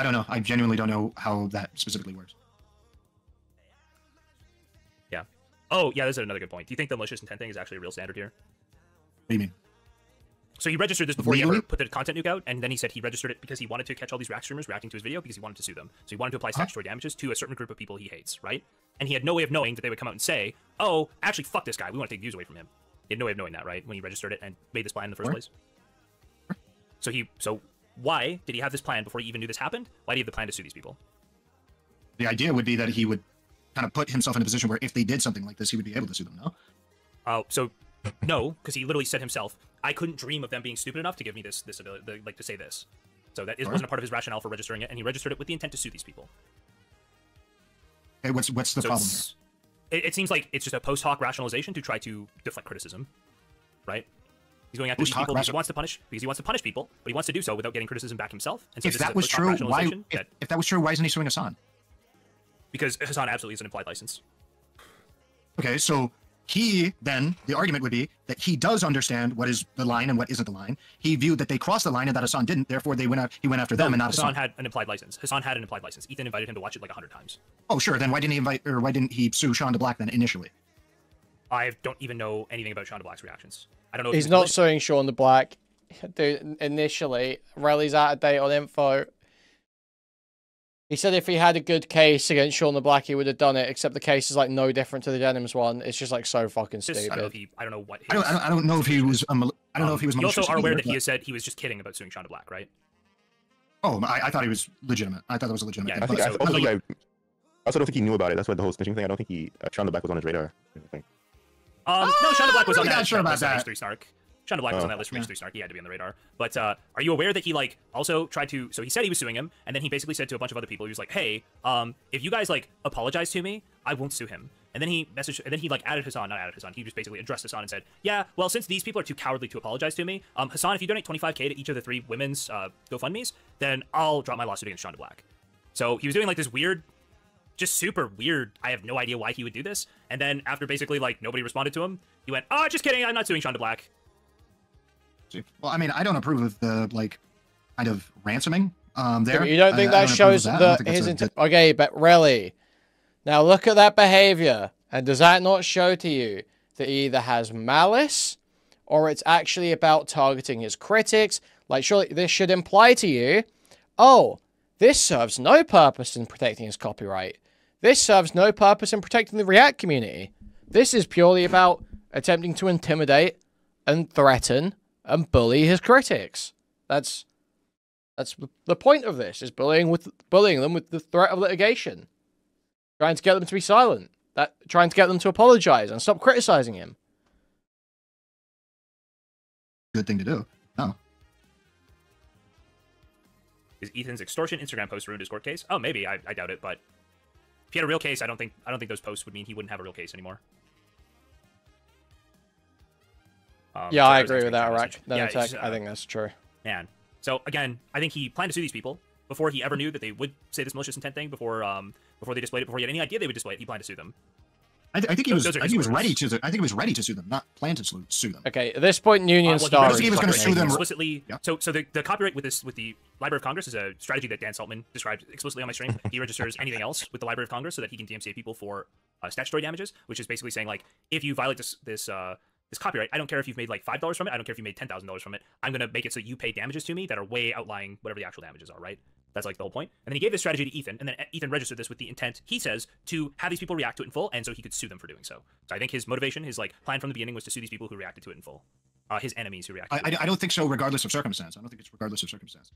don't know. I genuinely don't know how that specifically works. Yeah. Oh, yeah, this is another good point. Do you think the malicious intent thing is actually a real standard here? What do you mean? So he registered this before he Really? ever put the content nuke out, and then he said he registered it because he wanted to catch all these React streamers reacting to his video because he wanted to sue them. So he wanted to apply statutory damages to a certain group of people he hates, right? And he had no way of knowing that they would come out and say, oh, actually, fuck this guy. We want to take views away from him. He had no way of knowing that, right? When he registered it and made this plan in the first place. So why did he have this plan before he even knew this happened? Why did he have the plan to sue these people? The idea would be that he would kind of put himself in a position where if they did something like this, he would be able to sue them, no? So no, because he literally said himself, I couldn't dream of them being stupid enough to give me this ability, like to say this. So that wasn't a part of his rationale for registering it, and he registered it with the intent to sue these people. Okay, what's the problem here? It seems like it's just a post hoc rationalization to try to deflect criticism, right? He's going after these people because he wants to punish people, but he wants to do so without getting criticism back himself. And so If that was true, why? If that was true, why isn't he suing Hassan? Because Hassan absolutely is an implied license. Okay, so the argument would be that he does understand what is the line and what isn't the line. He viewed that they crossed the line and that Hassan didn't. Therefore, he went after them and not Hassan. Hassan had an implied license. Ethan invited him to watch it like 100 times. Oh, sure. Then why didn't he sue Sean DeBlack then initially? I don't even know anything about Sean DeBlack's reactions. I don't know. If He's not suing Sean DeBlack. Dude, initially, Relly's out of date on info. He said if he had a good case against Sean DeBlack, he would have done it. Except the case is like no different to the Denims one. It's just like so fucking stupid. I don't know what. I don't know if he was. I don't know if he was. You also are aware that he has said he was just kidding about suing Sean DeBlack, right? Oh, I thought he was legitimate. I thought that was a legitimate. Yeah, thing. I also don't think he knew about it. That's why the whole snitching thing. I don't think Sean DeBlack was on his radar. No, Sean DeBlack was on that. Not sure about that. H3 Snark. Sean DeBlack was on that list for H3 Snark. He had to be on the radar. But are you aware that he like also tried to? So he said he was suing him, and then he basically said to a bunch of other people, he was like, "Hey, if you guys like apologize to me, I won't sue him." And then he like added Hassan, not added Hassan. He just basically addressed Hassan and said, "Yeah, well, since these people are too cowardly to apologize to me, Hassan, if you donate 25K to each of the 3 women's GoFundMe's, then I'll drop my lawsuit against Sean DeBlack." So he was doing like this weird. Just super weird. I have no idea why he would do this. And then after basically like nobody responded to him, he went, "Oh, just kidding. I'm not suing Sean DeBlack." Well, I mean, I don't approve of the like kind of ransoming. There. You don't think that shows his intent? Okay, but really, now look at that behavior, and does that not show to you that he either has malice, or it's actually about targeting his critics? Like, surely this should imply to you, oh, this serves no purpose in protecting his copyright. This serves no purpose in protecting the React community. This is purely about attempting to intimidate and threaten and bully his critics. That's the point of this, is bullying them with the threat of litigation. Trying to get them to be silent. Trying to get them to apologize and stop criticizing him. Good thing to do. Oh. Is Ethan's extortion Instagram post ruined his court case? Oh, maybe. I doubt it, but if he had a real case, I don't think those posts would mean he wouldn't have a real case anymore. Yeah, so I that was agree with that, actually a Iraq. message. No Yeah, attack. it's, I think that's true. Man. So again, I think he planned to sue these people before he ever knew that they would say this malicious intent thing. Before they displayed it, before he had any idea they would display it, he planned to sue them. I think he was. Those are I his think he was words. ready to. I think he was ready to sue them, not plan to sue them. Okay, at this point, Union Well, Star he was gonna sue them explicitly. Yeah. So the copyright with the Library of Congress is a strategy that Dan Saltman described explicitly on my stream. He registers anything else with the Library of Congress so that he can DMCA people for statutory damages, which is basically saying like, if you violate this copyright, I don't care if you've made like $5 from it, I don't care if you made $10,000 from it, I'm gonna make it so you pay damages to me that are way outlying whatever the actual damages are, right? That's like the whole point. And then he gave this strategy to Ethan, and then Ethan registered this with the intent, he says, to have these people react to it in full, and so he could sue them for doing so. So I think his motivation, his like plan from the beginning was to sue these people who reacted to it in full. His enemies who reacted to it. I don't think so, regardless of circumstance. I don't think it's regardless of circumstance.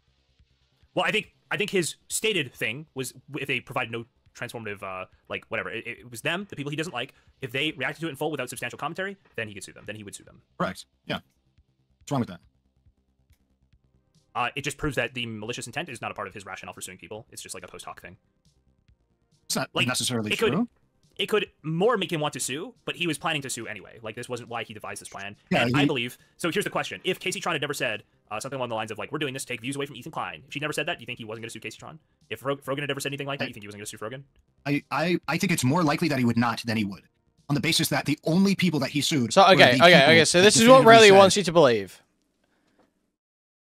Well, I think his stated thing was if they provide no transformative, like whatever, it was them, the people he doesn't like. If they reacted to it in full without substantial commentary, then he could sue them. Then he would sue them. Correct. Yeah. What's wrong with that? It just proves that the malicious intent is not a part of his rationale for suing people. It's just like a post hoc thing. It's not Like, necessarily it true. It could more make him want to sue, but he was planning to sue anyway. Like, this wasn't why he devised this plan. Yeah, And I believe... So here's the question. If Casey Tron had never said something along the lines of, like, we're doing this to take views away from Ethan Klein, if she never said that, do you think he wasn't going to sue Casey Tron? If Frogan had ever said anything like that, you think he wasn't going to sue Frogan? I think it's more likely that he would not than he would, on the basis that the only people that he sued. So were okay. the people So this that is what definitively Relly said- wants you to believe.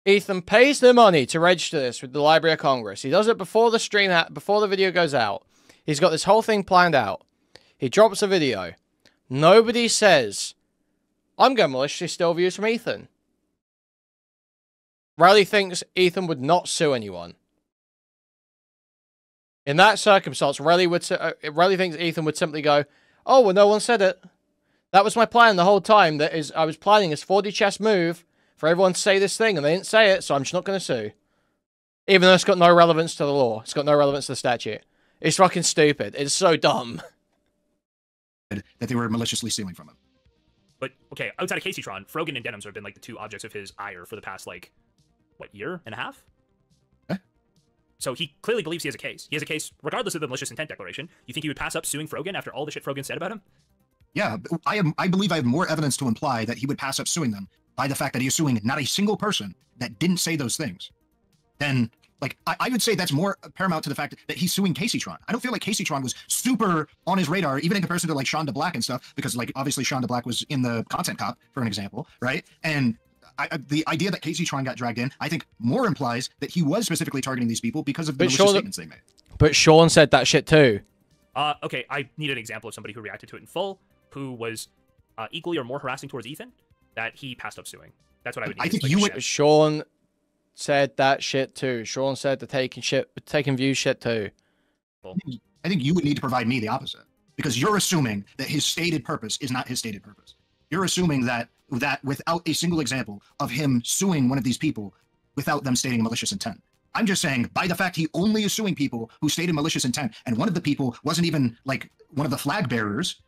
Ethan pays the money to register this with the Library of Congress. He does it before the stream, before the video goes out. He's got this whole thing planned out. He drops a video. Nobody says, I'm going to maliciously steal views from Ethan. Riley thinks Ethan would not sue anyone. In that circumstance, Riley thinks Ethan would simply go, oh, well, no one said it. That was my plan the whole time. I was planning this 4D chess move for everyone to say this thing, and they didn't say it, so I'm just not going to sue. Even though it's got no relevance to the law. It's got no relevance to the statute. It's fucking stupid. It's so dumb. that they were maliciously stealing from him. But, okay, outside of Casey Tron, Frogan and Denims have been, like, the two objects of his ire for the past, like, what, year and a half? So he clearly believes he has a case. He has a case regardless of the malicious intent declaration. You think he would pass up suing Frogan after all the shit Frogan said about him? Yeah, I believe I have more evidence to imply that he would pass up suing them by the fact that he is suing not a single person that didn't say those things. Then, like, I would say that's more paramount to the fact that he's suing Casey Tron. I don't feel like Casey Tron was super on his radar, even in comparison to, like, Sean DeBlack and stuff, because, like, obviously Sean DeBlack was in the content cop, for an example, right? And the idea that Casey Tron got dragged in, I think, more implies that he was specifically targeting these people because of the malicious statements they made. But Sean said that shit too. Okay, I need an example of somebody who reacted to it in full, who was equally or more harassing towards Ethan, that he passed up suing. That's what I would need. I think like, you would... Sean said that shit too. Sean said the taking view shit too. I think you would need to provide me the opposite, because you're assuming that his stated purpose is not his stated purpose. You're assuming that without a single example of him suing one of these people without them stating malicious intent. I'm just saying, by the fact he only is suing people who stated malicious intent, and one of the people wasn't even, like, one of the flag bearers,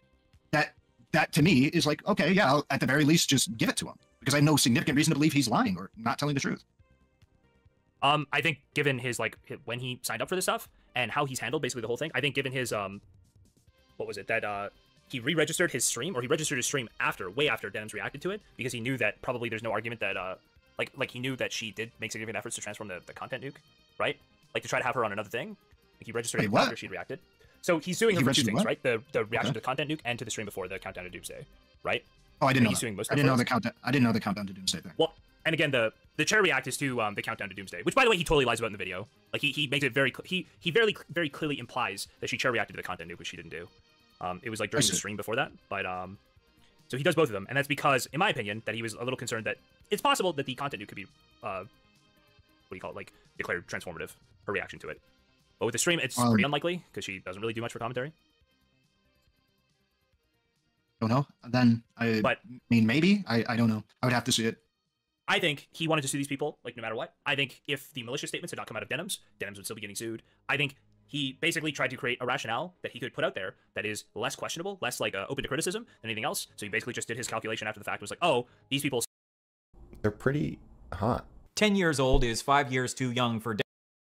that to me is like, okay, yeah, I'll at the very least just give it to him, because I have no significant reason to believe he's lying or not telling the truth. I think given his, like, when he signed up for this stuff and how he's handled basically the whole thing, I think given his, what was it, that, he re-registered his stream, or he registered his stream way after Denims reacted to it, because he knew that probably there's no argument that, like he knew that she did make significant efforts to transform the content nuke, right? Like, to try to have her on another thing. Like, he registered it after she'd reacted. So he's suing her for two things, right? The reaction to the content nuke and to the stream before the countdown to Doomsday, right? Oh, I didn't know he's that. suing most I didn't know the countdown. I didn't know the countdown to Doomsday thing. Well, and again, the chair react is to the countdown to Doomsday, which, by the way, he totally lies about in the video. Like, he makes it he very clearly implies that she chair reacted to the content nuke, which she didn't do. It was like during the stream before that, but so he does both of them, and that's because, in my opinion, that he was a little concerned that it's possible that the content nuke could be what do you call it, like, declared transformative, her reaction to it. But with the stream, it's pretty unlikely because she doesn't really do much for commentary. Don't know. Then I mean, maybe I don't know. I would have to see it. I think he wanted to sue these people, like, no matter what. I think if the malicious statements had not come out of Denims would still be getting sued. I think he basically tried to create a rationale that he could put out there that is less questionable, less, like, open to criticism than anything else. So he basically just did his calculation after the fact. It was like, oh, these people... They're pretty hot. 10 years old is 5 years too young for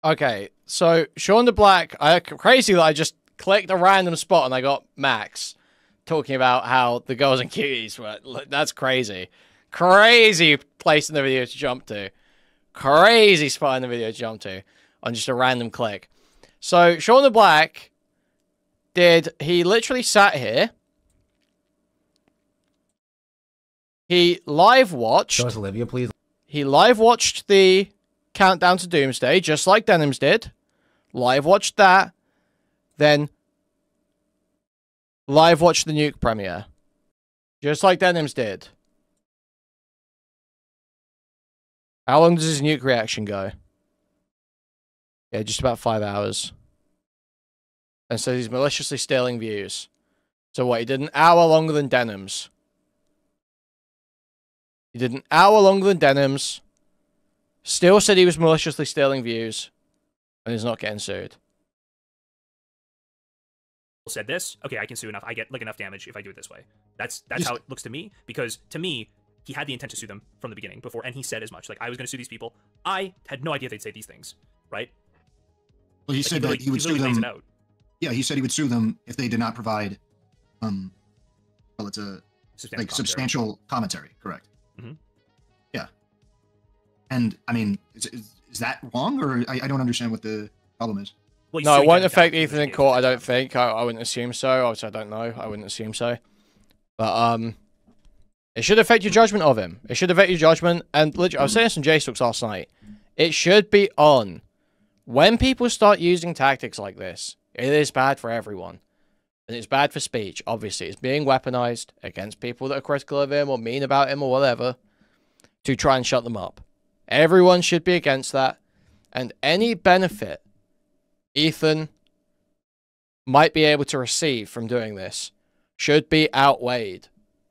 Okay, so Sean the Black, crazy that I just clicked a random spot and I got Max talking about how the girls and cuties were. That's crazy. Crazy place in the video to jump to. Crazy spot in the video to jump to on just a random click. So Sean the Black he literally sat here. He live watched. Show us Olivia, please. He live watched the countdown to Doomsday, just like Denims did. Live watched that. Then live watched the Nuke premiere. Just like Denims did. How long does his Nuke reaction go? Yeah, just about 5 hours. And so he's maliciously stealing views. So what, he did an hour longer than Denims. He did an hour longer than Denims. Still said he was maliciously stealing views. And he's not getting sued. Said this, okay, I can sue enough. I get like enough damage if I do it this way. That's how it looks to me, because to me, he had the intent to sue them from the beginning before, and he said as much. Like, I was going to sue these people. I had no idea they'd say these things, right? Well, he said that he would sue them. Yeah, he said he would sue them if they did not provide, well, it's a substantial commentary, correct? Mm-hmm. Yeah. And I mean, is that wrong, or I don't understand what the problem is? Well, no, it won't affect Ethan in court. I don't think. I wouldn't assume so. Obviously, I don't know. I wouldn't assume so. But it should affect your judgment of him. It should affect your judgment. And literally, I was saying this on JStocks last night. It should be on. When people start using tactics like this, it is bad for everyone. And it's bad for speech, obviously. It's being weaponized against people that are critical of him or mean about him or whatever to try and shut them up. Everyone should be against that. And any benefit Ethan might be able to receive from doing this should be outweighed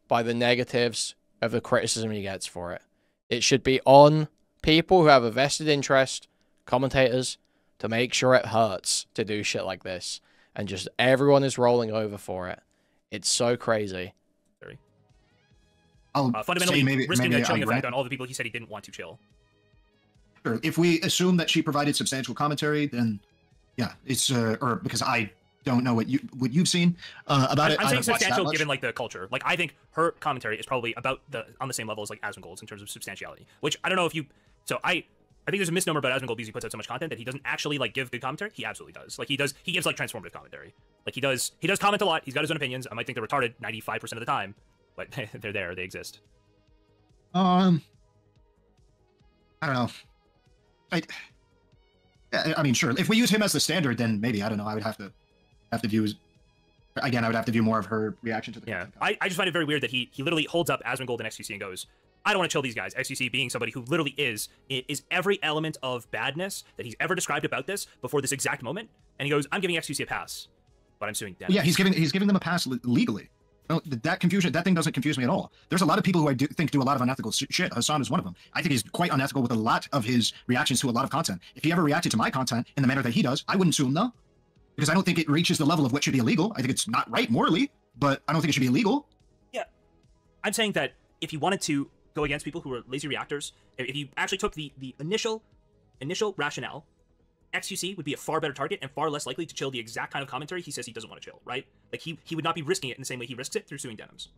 by the negatives of the criticism he gets for it. It should be on people who have a vested interest, commentators, to make sure it hurts to do shit like this. And just everyone is rolling over for it. It's so crazy. Fundamentally, risking a chilling effect on all the people he said he didn't want to chill. Sure. If we assume that she provided substantial commentary, then yeah, it's or because I don't know what you've seen about it. I'm saying substantial given like the culture. Like, I think her commentary is probably about on the same level as like Asmongold's in terms of substantiality. Which I don't know if you. So I think there's a misnomer about Asmongold because he puts out so much content that he doesn't actually like give good commentary. He absolutely does. Like, he gives like transformative commentary. Like, he does comment a lot. He's got his own opinions. I might think they're retarded 95% of the time, but they're there. They exist. I don't know. I mean, sure. If we use him as the standard, then maybe, I don't know. I would have to view again. I would have to view more of her reaction to the. Yeah, I just find it very weird that he literally holds up Asmongold and XQC and goes, "I don't want to chill these guys." XQC being somebody who literally is every element of badness that he's ever described about this before this exact moment, and he goes, "I'm giving XQC a pass, but I'm suing them." Yeah, he's giving them a pass legally. No, that thing doesn't confuse me at all. There's a lot of people who I think do a lot of unethical shit. Hassan is one of them. I think he's quite unethical with a lot of his reactions to a lot of content. If he ever reacted to my content in the manner that he does, I wouldn't sue him, though. Because I don't think it reaches the level of what should be illegal. I think it's not right morally, but I don't think it should be illegal. Yeah. I'm saying that if you wanted to go against people who are lazy reactors, if you actually took the initial rationale, XQC would be a far better target and far less likely to chill the exact kind of commentary he says he doesn't want to chill, right? Like, he would not be risking it in the same way he risks it through suing Denims.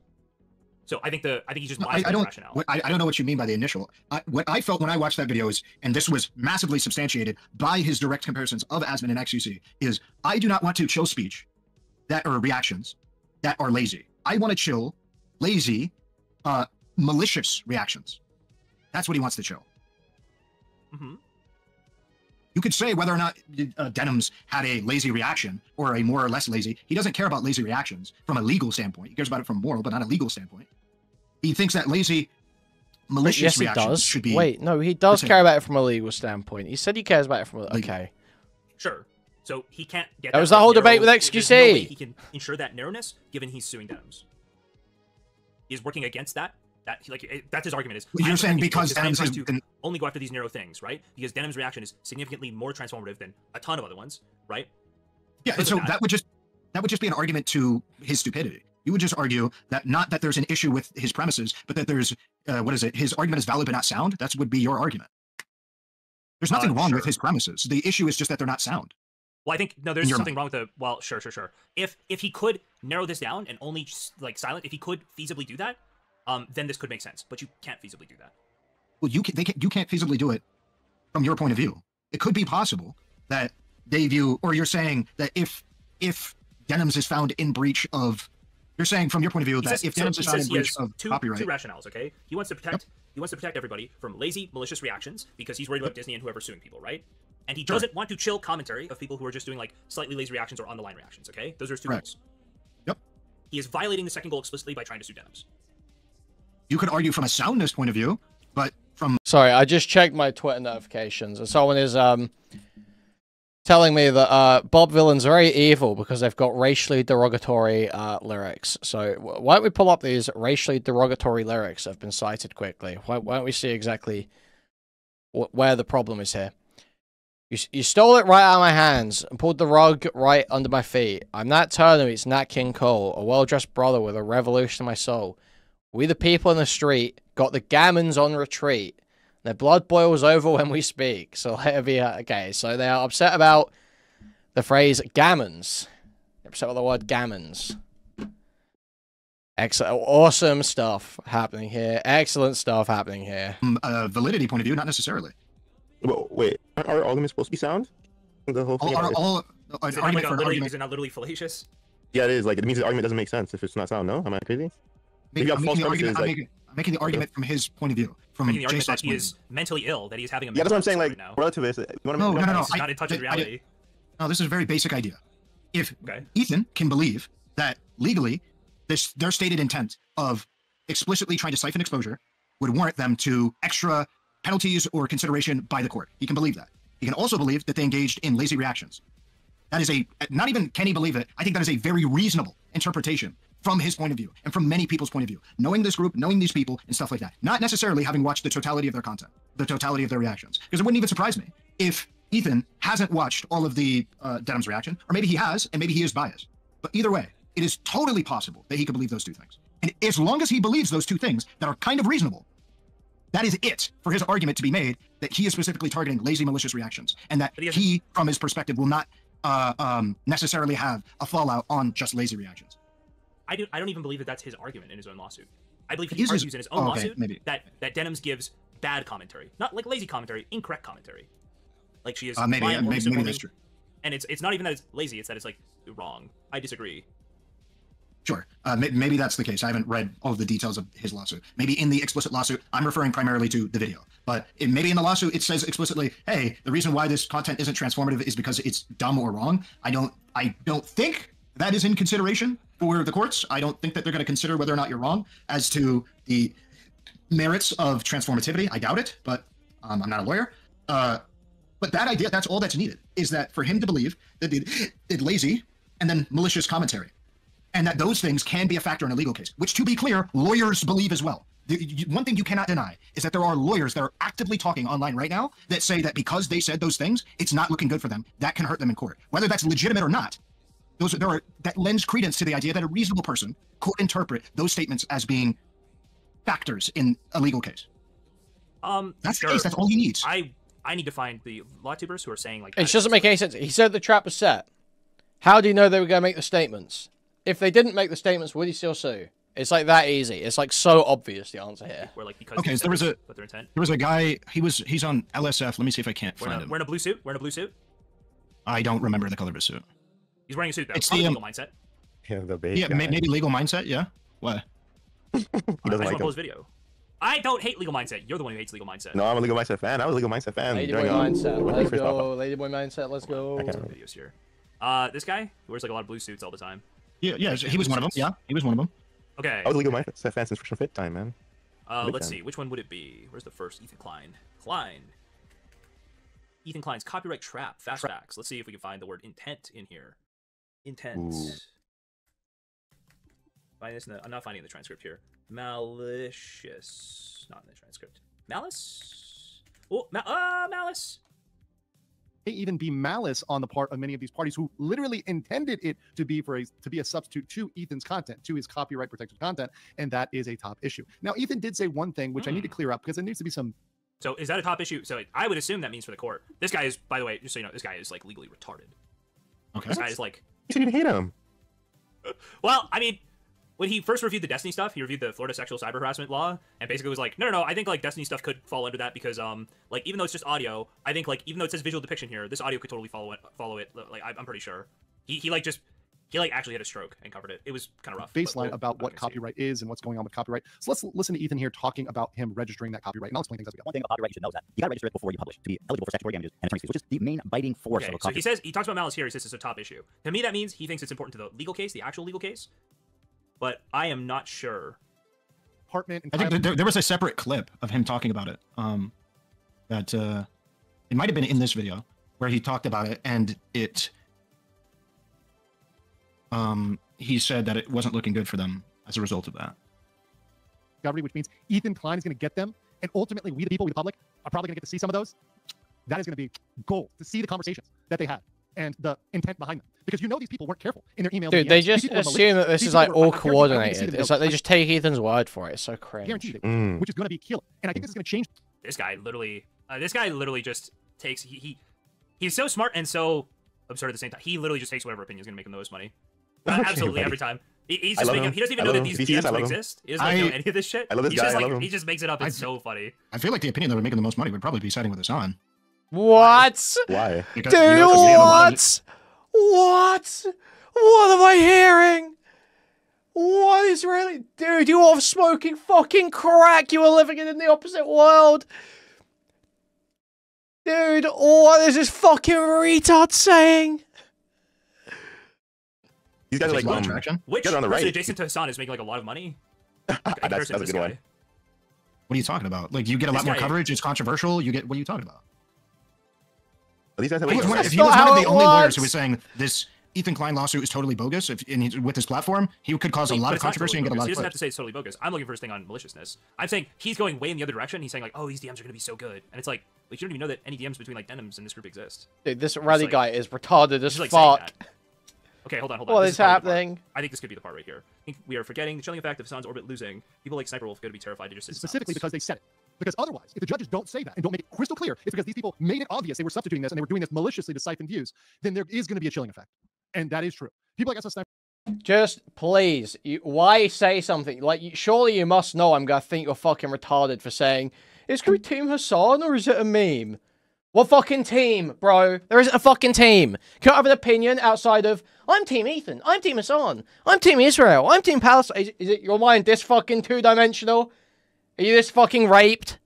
So I think he's just biased by the rationale. I don't know what you mean by the initial. What I felt when I watched that video is, and this was massively substantiated by his direct comparisons of Asmon and XQC, is I do not want to chill speech or reactions that are lazy. I want to chill lazy, malicious reactions. That's what he wants to chill. Mm-hmm. You could say whether or not Denims had a lazy reaction or a more or less lazy. He doesn't care about lazy reactions from a legal standpoint. He cares about it from a moral, but not a legal standpoint. He thinks that lazy, malicious reactions should be... Wait, no, he does care about it from a legal standpoint. He said he cares about it from a... Okay. Sure. So he can't get... That was the whole debate with XQC. No way he can ensure that narrowness, given he's suing Denims. He's working against that. That's his argument is... You're saying because Denims has been... only go after these narrow things, right? Because Denims' reaction is significantly more transformative than a ton of other ones, right? Yeah, and so that would just be an argument to his stupidity. You would just argue that not that there's an issue with his premises, but that there's his argument is valid but not sound. That would be your argument. There's nothing wrong with Sure. his premises. The issue is just that they're not sound. Well, I think no, there's your something wrong with the. Well, sure. If he could narrow this down and only like silent, if he could feasibly do that, then this could make sense. But you can't feasibly do that. Well, you can't feasibly do it from your point of view. It could be possible that they view, or you're saying that if Denims is found in breach of, you're saying from your point of view that if Denims is found in breach of copyright, two rationales. Okay, he wants to protect. He wants to protect everybody from lazy, malicious reactions because he's worried about Disney and whoever's suing people, right? And he doesn't want to chill commentary of people who are just doing like slightly lazy reactions or on the line reactions. Okay, those are his two goals. Yep. He is violating the second goal explicitly by trying to sue Denims. You could argue from a soundness point of view, but from Sorry, I just checked my Twitter notifications, and someone is telling me that Bob Villain's very evil because they've got racially derogatory lyrics. So why don't we pull up these racially derogatory lyrics that have been cited quickly? Why don't we see exactly where the problem is here? You stole it right out of my hands and pulled the rug right under my feet. I'm Nat Turner, it's Nat King Cole, a well-dressed brother with a revolution in my soul. We the people in the street got the gammons on retreat. Their blood boils over when we speak. So let it be okay. So they are upset about the phrase gammons. They're upset with the word gammons. Excellent, awesome stuff happening here. Excellent stuff happening here. From a validity point of view, not necessarily. Well, wait, aren't our arguments supposed to be sound? The whole thing. Is it not literally fallacious? Yeah, it is. Like, it means the argument doesn't make sense if it's not sound. No, am I crazy? Maybe I'm false making premises. I'm making the argument from his point of view. From Making the argument Jason's that he point is of view. mentally ill, that he's having a Yeah, that's what I'm saying. mental Like, episode relativist. No. He's not in touch with reality. No, this is a very basic idea. If Okay. Ethan can believe that legally, their stated intent of explicitly trying to siphon exposure would warrant them to extra penalties or consideration by the court. He can believe that. He can also believe that they engaged in lazy reactions. That is not even can he believe it, I think that is a very reasonable interpretation from his point of view and from many people's point of view. Knowing this group, knowing these people and stuff like that. Not necessarily having watched the totality of their content, the totality of their reactions. Because it wouldn't even surprise me if Ethan hasn't watched all of the Denim's reaction, or maybe he has, and maybe he is biased. But either way, it is totally possible that he could believe those two things. And as long as he believes those two things that are kind of reasonable, that is it for his argument to be made that he is specifically targeting lazy, malicious reactions, and that he, from his perspective, will not necessarily have a fallout on just lazy reactions. I don't even believe that that's his argument in his own lawsuit. I believe he argues in his own lawsuit that Denims gives bad commentary, not like lazy commentary, incorrect commentary. Like she is maybe that's true. And it's not even that it's lazy; it's that it's like wrong. I disagree. Sure. Maybe that's the case. I haven't read all of the details of his lawsuit. Maybe in the explicit lawsuit, I'm referring primarily to the video. But maybe in the lawsuit, it says explicitly, hey, the reason why this content isn't transformative is because it's dumb or wrong. I don't think that is in consideration for the courts. I don't think that they're going to consider whether or not you're wrong as to the merits of transformativity. I doubt it, but I'm not a lawyer. But that idea, that's all that's needed, is that for him to believe that they did lazy and then malicious commentary. And that those things can be a factor in a legal case, which, to be clear, lawyers believe as well. One thing you cannot deny is that there are lawyers that are actively talking online right now that say that because they said those things, it's not looking good for them. That can hurt them in court. Whether that's legitimate or not, that lends credence to the idea that a reasonable person could interpret those statements as being factors in a legal case. That's the case. That's all he needs. I need to find the law tubers who are saying like. It doesn't make any sense. He said the trap was set. How do you know they were going to make the statements? If they didn't make the statements, would he still sue? It's like that easy. It's like so obvious the answer here. Where like because okay, so there was a guy. He's on LSF. Let me see if I can't find him. Wearing a blue suit. I don't remember the color of his suit. He's wearing a suit though. It's the legal mindset. Yeah, the base. Yeah, maybe legal mindset. Yeah. What? He doesn't like his video. I don't hate legal mindset. You're the one who hates legal mindset. No, I'm a legal mindset fan. I was a legal mindset fan. Ladyboy mindset. Let's go. Ladyboy mindset. Let's go. Videos here. This guy who wears like a lot of blue suits all the time. Yeah, he was one of them. Yeah, he was one of them. Okay. I was a legal mindset fan since Freshman Fit time, man. Let's see. Which one would it be? Where's the first? Ethan Klein. Ethan Klein's copyright trap. Fast facts. Let's see if we can find the word intent in here. Intent. Ooh. Find this I'm not finding the transcript here. Malicious. Not in the transcript. Malice? Oh, malice. May even be malice on the part of many of these parties who literally intended it to be a substitute to Ethan's content, to his copyright protected content, and that is a top issue. Now, Ethan did say one thing which I need to clear up because there needs to be some So is that a top issue? So I would assume that means for the court. This guy is, by the way, just so you know, this guy is like legally retarded. Okay. This guy is like. You shouldn't even hate him. Well, I mean, when he first reviewed the Destiny stuff, he reviewed the Florida sexual cyber harassment law, and basically was like, no, I think like Destiny stuff could fall under that because like even though it's just audio, I think like even though it says visual depiction here, this audio could totally follow it. Like I'm pretty sure. He actually had a stroke and covered it. It was kind of rough. Baseline about what copyright is and what's going on with copyright. So let's listen to Ethan here talking about him registering that copyright, and I'll explain things as we go. One thing about copyright you should know is that you got to register it before you publish to be eligible for statutory damages and attorney's fees, which is the main biting force of a so copyright. he talks about malice here. He says it's a top issue. To me, that means he thinks it's important to the legal case, the actual legal case. But I am not sure. Hartman and I think there was a separate clip of him talking about it. That it might have been in this video where he talked about it, and it. He said that it wasn't looking good for them as a result of that. discovery, which means Ethan Klein is going to get them, and ultimately we, the people, we, the public, are probably going to get to see some of those. That is going to be gold, to see the conversations that they had and the intent behind them. Because you know these people weren't careful in their emails. Dude, they just assume that this is like all coordinated. It's like they just take Ethan's word for it. It's so cringe. Guaranteed, which is going to be killer. And I think this is going to change. This guy literally just takes he's so smart and so absurd at the same time. He literally just takes whatever opinion is going to make him the most money. Absolutely every time. He's just making, he doesn't even know that these DMs exist. He doesn't know any of this shit. I love this guy. He just makes it up. It's so funny. I feel like the opinion that would make him the most money would probably be siding with Hassan. What? Why? Because, Dude, you know, what? What? What am I hearing? What is really... Dude, you are smoking fucking crack. You are living in the opposite world. Dude, what is this fucking retard saying? These guys are like Which guys are on the person right. adjacent to Hassan is making like a lot of money? That's a good one. What are you talking about? Like, you get a lot more coverage, it's controversial, you get... What are you talking about? These guys have If he like, was one of the only lawyers who was saying this Ethan Klein lawsuit is totally bogus, with his platform, he could cause a lot of controversy and get a lot of He doesn't clicks. have to say it's totally bogus. I'm looking for his thing on maliciousness. I'm saying he's going way in the other direction. He's saying like, oh, these DMs are going to be so good. And it's like you don't even know that any DMs between like denims in this group exist. Dude, this rally guy is retarded as like fuck. Okay, hold on. What is happening? I think this could be the part right here. I think we are forgetting the chilling effect of Hassan's orbit losing. People like Sniper Wolf going to be terrified to just Specifically because they said it. Because otherwise, if the judges don't say that and don't make it crystal clear, it's because these people made it obvious they were substituting this and they were doing this maliciously to siphon views, then there is going to be a chilling effect. And that is true. People like us, Sniper. Just please, why say something? Like, surely you must know I'm going to think you're fucking retarded for saying, is it Team Hassan or is it a meme? What fucking team, bro? There isn't a fucking team. Can't have an opinion outside of, I'm Team Ethan, I'm Team Hassan, I'm Team Israel, I'm Team Palestine. Is it your mind this fucking two-dimensional? Are you this fucking raped?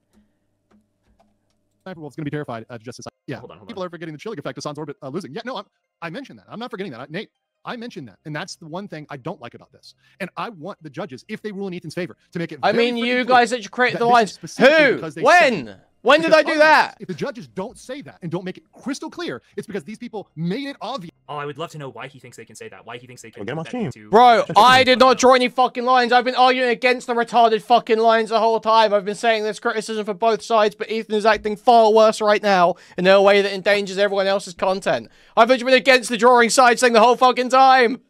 Sniper Wolf's going to be terrified just as yeah. Hold on. People are forgetting the chilling effect of Hassan's orbit losing. Yeah, no, I mentioned that. I'm not forgetting that. Nate, I mentioned that. And that's the one thing I don't like about this. And I want the judges, if they rule in Ethan's favor, to make it I very mean, you clear guys that created the this lines. is specifically Who? because they said it. When did I do that? If the judges don't say that and don't make it crystal clear, it's because these people made it obvious. Oh, I would love to know why he thinks they can say that. Why he thinks they can. Get him off team. Bro, I did not draw any fucking lines. I've been arguing against the retarded fucking lines the whole time. I've been saying there's criticism for both sides, but Ethan is acting far worse right now in a way that endangers everyone else's content. I've been against the drawing side saying the whole fucking time.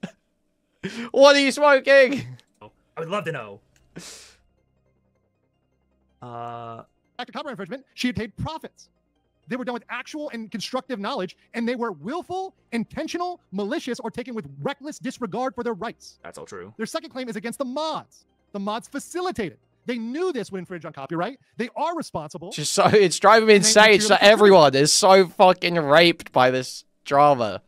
What are you smoking? I would love to know. After copyright infringement, she had paid profits. They were done with actual and constructive knowledge, and they were willful, intentional, malicious, or taken with reckless disregard for their rights. That's all true. Their second claim is against the mods. The mods facilitated. They knew this would infringe on copyright. They are responsible. Just so it's driving me insane. So everyone is so fucking raped by this drama.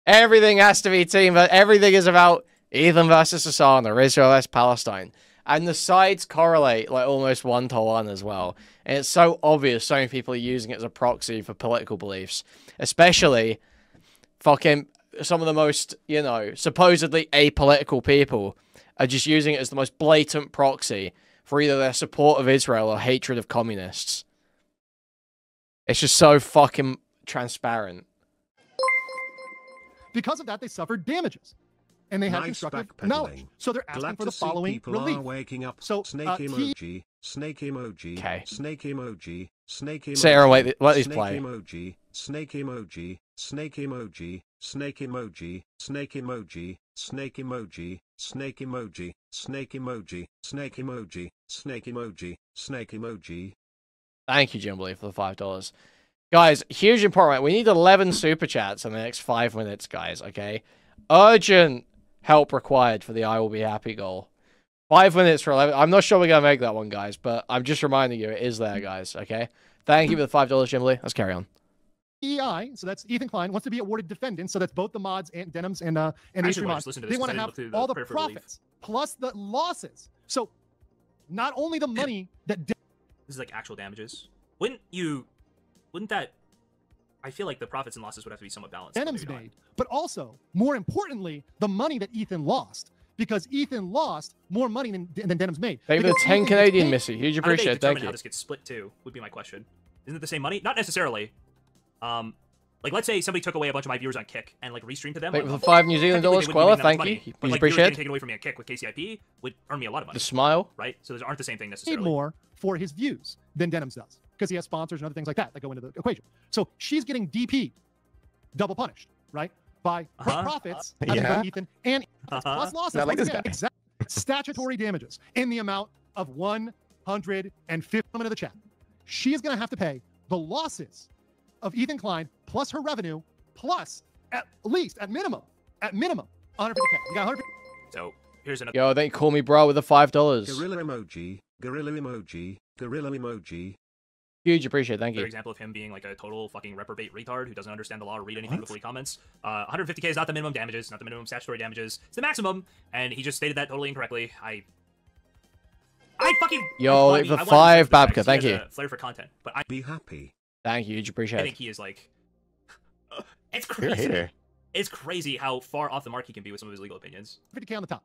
Everything has to be team, but everything is about Ethan versus Hassan or Israel versus Palestine. And the sides correlate like almost 1-to-1 as well. And it's so obvious so many people are using it as a proxy for political beliefs. Especially fucking some of the most, you know, supposedly apolitical people are just using it as the most blatant proxy for either their support of Israel or hatred of communists. It's just so fucking transparent. Because of that, they suffered damages. And they had constructive knowledge. So they're asking for the following relief. Waking up. So, snake emoji, snake emoji, okay. Snake emoji, snake emoji. Sarah, wait, let these play. Emoji, snake emoji, snake emoji, snake emoji, snake emoji, snake emoji, snake emoji, snake emoji, snake emoji, snake emoji, snake emoji. Thank you, Jimbley, for the $5. Guys, huge important. We need 11 super chats in the next 5 minutes, guys, okay? Urgent help required for the I will be happy goal. 5 minutes for 11. I'm not sure we're going to make that one, guys, but I'm just reminding you it is there, guys, okay? Thank you for the $5, Jimbley. Let's carry on. EI, so that's Ethan Klein, wants to be awarded defendant, so that's both the mods and Denims and H3 mods. They want to have all the profits plus the losses. So not only the money that... This is like actual damages. Wouldn't that... I feel like the profits and losses would have to be somewhat balanced. Denims made, but also, more importantly, the money that Ethan lost. Because Ethan lost more money than Denims made. Thank you for the 10 Canadian, Missy. Huge appreciate it. Thank you. How this gets split too would be my question. Isn't it the same money? Not necessarily. Like, let's say somebody took away a bunch of my viewers on Kick and, like, restreamed to them. Thank you for the $5 New Zealand dollars, Quella. Thank you. But, like, appreciate it. Taken away from me on Kick with KCIP would earn me a lot of money. The smile. Right? So those aren't the same thing necessarily. Paid more for his views than Denims does. Because he has sponsors and other things like that go into the equation. So she's getting DP, double punished, right? By her profits, Ethan, and plus losses. Not like this guy. Exactly. Statutory damages in the amount of 150 of the chat. She is going to have to pay the losses of Ethan Klein plus her revenue plus at least, at minimum, 150K. You got 150. So here's another. Yo, they call me bro with the $5. Gorilla emoji, gorilla emoji, gorilla emoji. Huge appreciate, thank you. Another example of him being like a total fucking reprobate retard who doesn't understand the law or read anything before he comments. 150K is not the minimum damages, not the minimum statutory damages. It's the maximum, and he just stated that totally incorrectly. I fucking... Yo, the 5 Babka, thank you. Flair for content, but I... Be happy. Thank you, huge appreciate I think he is like... It's crazy. It's crazy how far off the mark he can be with some of his legal opinions. 50K on the top.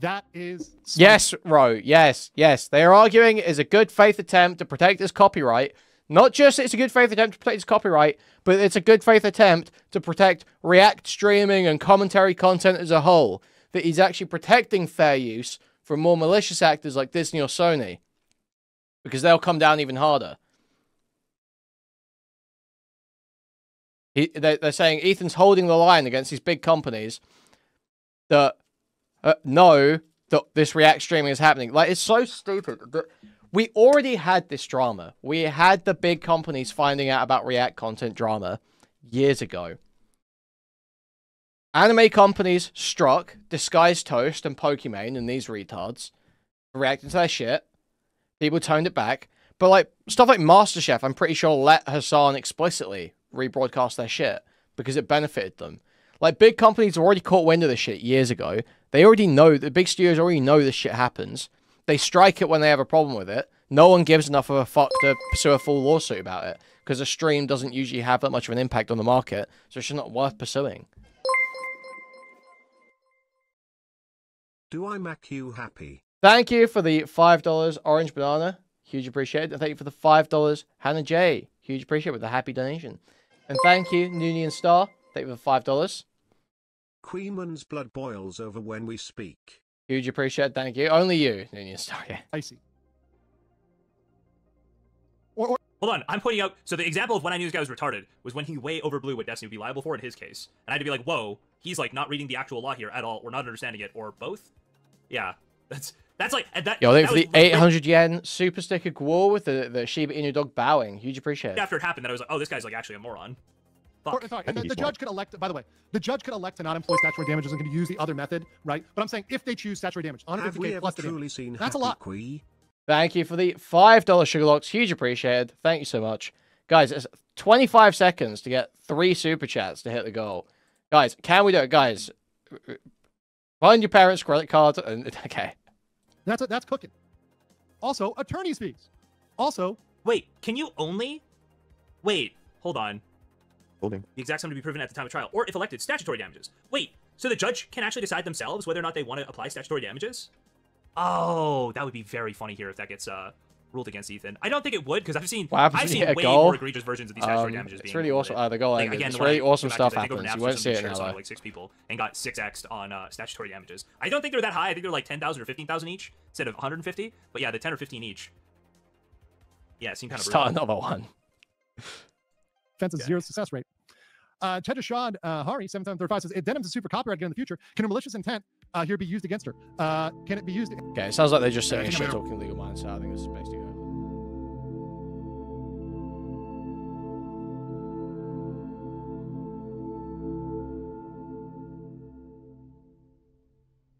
That is... Yes, Ro. Yes, yes. They are arguing it is a good faith attempt to protect his copyright. Not just it's a good faith attempt to protect his copyright, but it's a good faith attempt to protect React streaming and commentary content as a whole. That he's actually protecting fair use from more malicious actors like Disney or Sony. Because they'll come down even harder. They're saying Ethan's holding the line against these big companies that... know that this React streaming is happening. Like, it's so stupid that we already had this drama. We had the big companies finding out about React content drama years ago. Anime companies struck Disguised Toast and Pokimane and these retards for reacting to their shit. People toned it back. But, like, stuff like MasterChef, I'm pretty sure let Hassan explicitly rebroadcast their shit because it benefited them. Like, big companies have already caught wind of this shit years ago. They already know, the big studios already know this shit happens. They strike it when they have a problem with it. No one gives enough of a fuck to pursue a full lawsuit about it. Because a stream doesn't usually have that much of an impact on the market. So it's just not worth pursuing. Do I make you happy? Thank you for the $5 Orange Banana. Huge appreciated. And thank you for the $5 Hannah J. Huge appreciate with the happy donation. And thank you, Noonian Star. Thank you for the $5. Kuihman's blood boils over when we speak. Huge appreciate, thank you. Only you, Noonian Star. Yeah. I see. Hold on, I'm pointing out, so the example of when I knew this guy was retarded was when he way overblew what Destiny would be liable for in his case. And I had to be like, whoa, he's like not reading the actual law here at all, or not understanding it, or both? Yeah, that's like... That, yo, thank you for the 800 yen super sticker Gwar with the Shiba Inu dog bowing. Huge appreciate. After it happened, that I was like, oh, this guy's like actually a moron. The judge could elect, by the way, the judge could elect to not employ statutory damages and could use the other method, right? But I'm saying if they choose statutory damage, 150K plus the damage, that's a lot. Thank you for the $5 Sugarlocks. Huge appreciated. Thank you so much. Guys, it's 25 seconds to get 3 super chats to hit the goal. Guys, can we do it? Guys, find your parents' credit card and... Okay. That's cooking. Also, attorney's fees. Also... Wait, can you only... Wait, hold on. Holding. The exact sum to be proven at the time of trial, or if elected, statutory damages. Wait, so the judge can actually decide themselves whether or not they want to apply statutory damages? Oh, that would be very funny here if that gets ruled against Ethan. I don't think it would, because I've seen way more egregious versions of these statutory damages. It's really awesome. The goal like, again, it's really awesome stuff happens. You won't see it now. Like 6 people and got 6x'd on statutory damages. I don't think they're that high. I think they're like 10,000 or 15,000 each instead of 150. But yeah, the 10 or 15 each. Yeah, it seemed kind of start another one. Offensive 0 success rate. Chedashad Hari 7735 says, if Denim's a super copyright again in the future, can a malicious intent here be used against her? Can it be used? Okay, it sounds like they're just Yeah, I sitting think shit I'm talking legal minds, so I think this is basically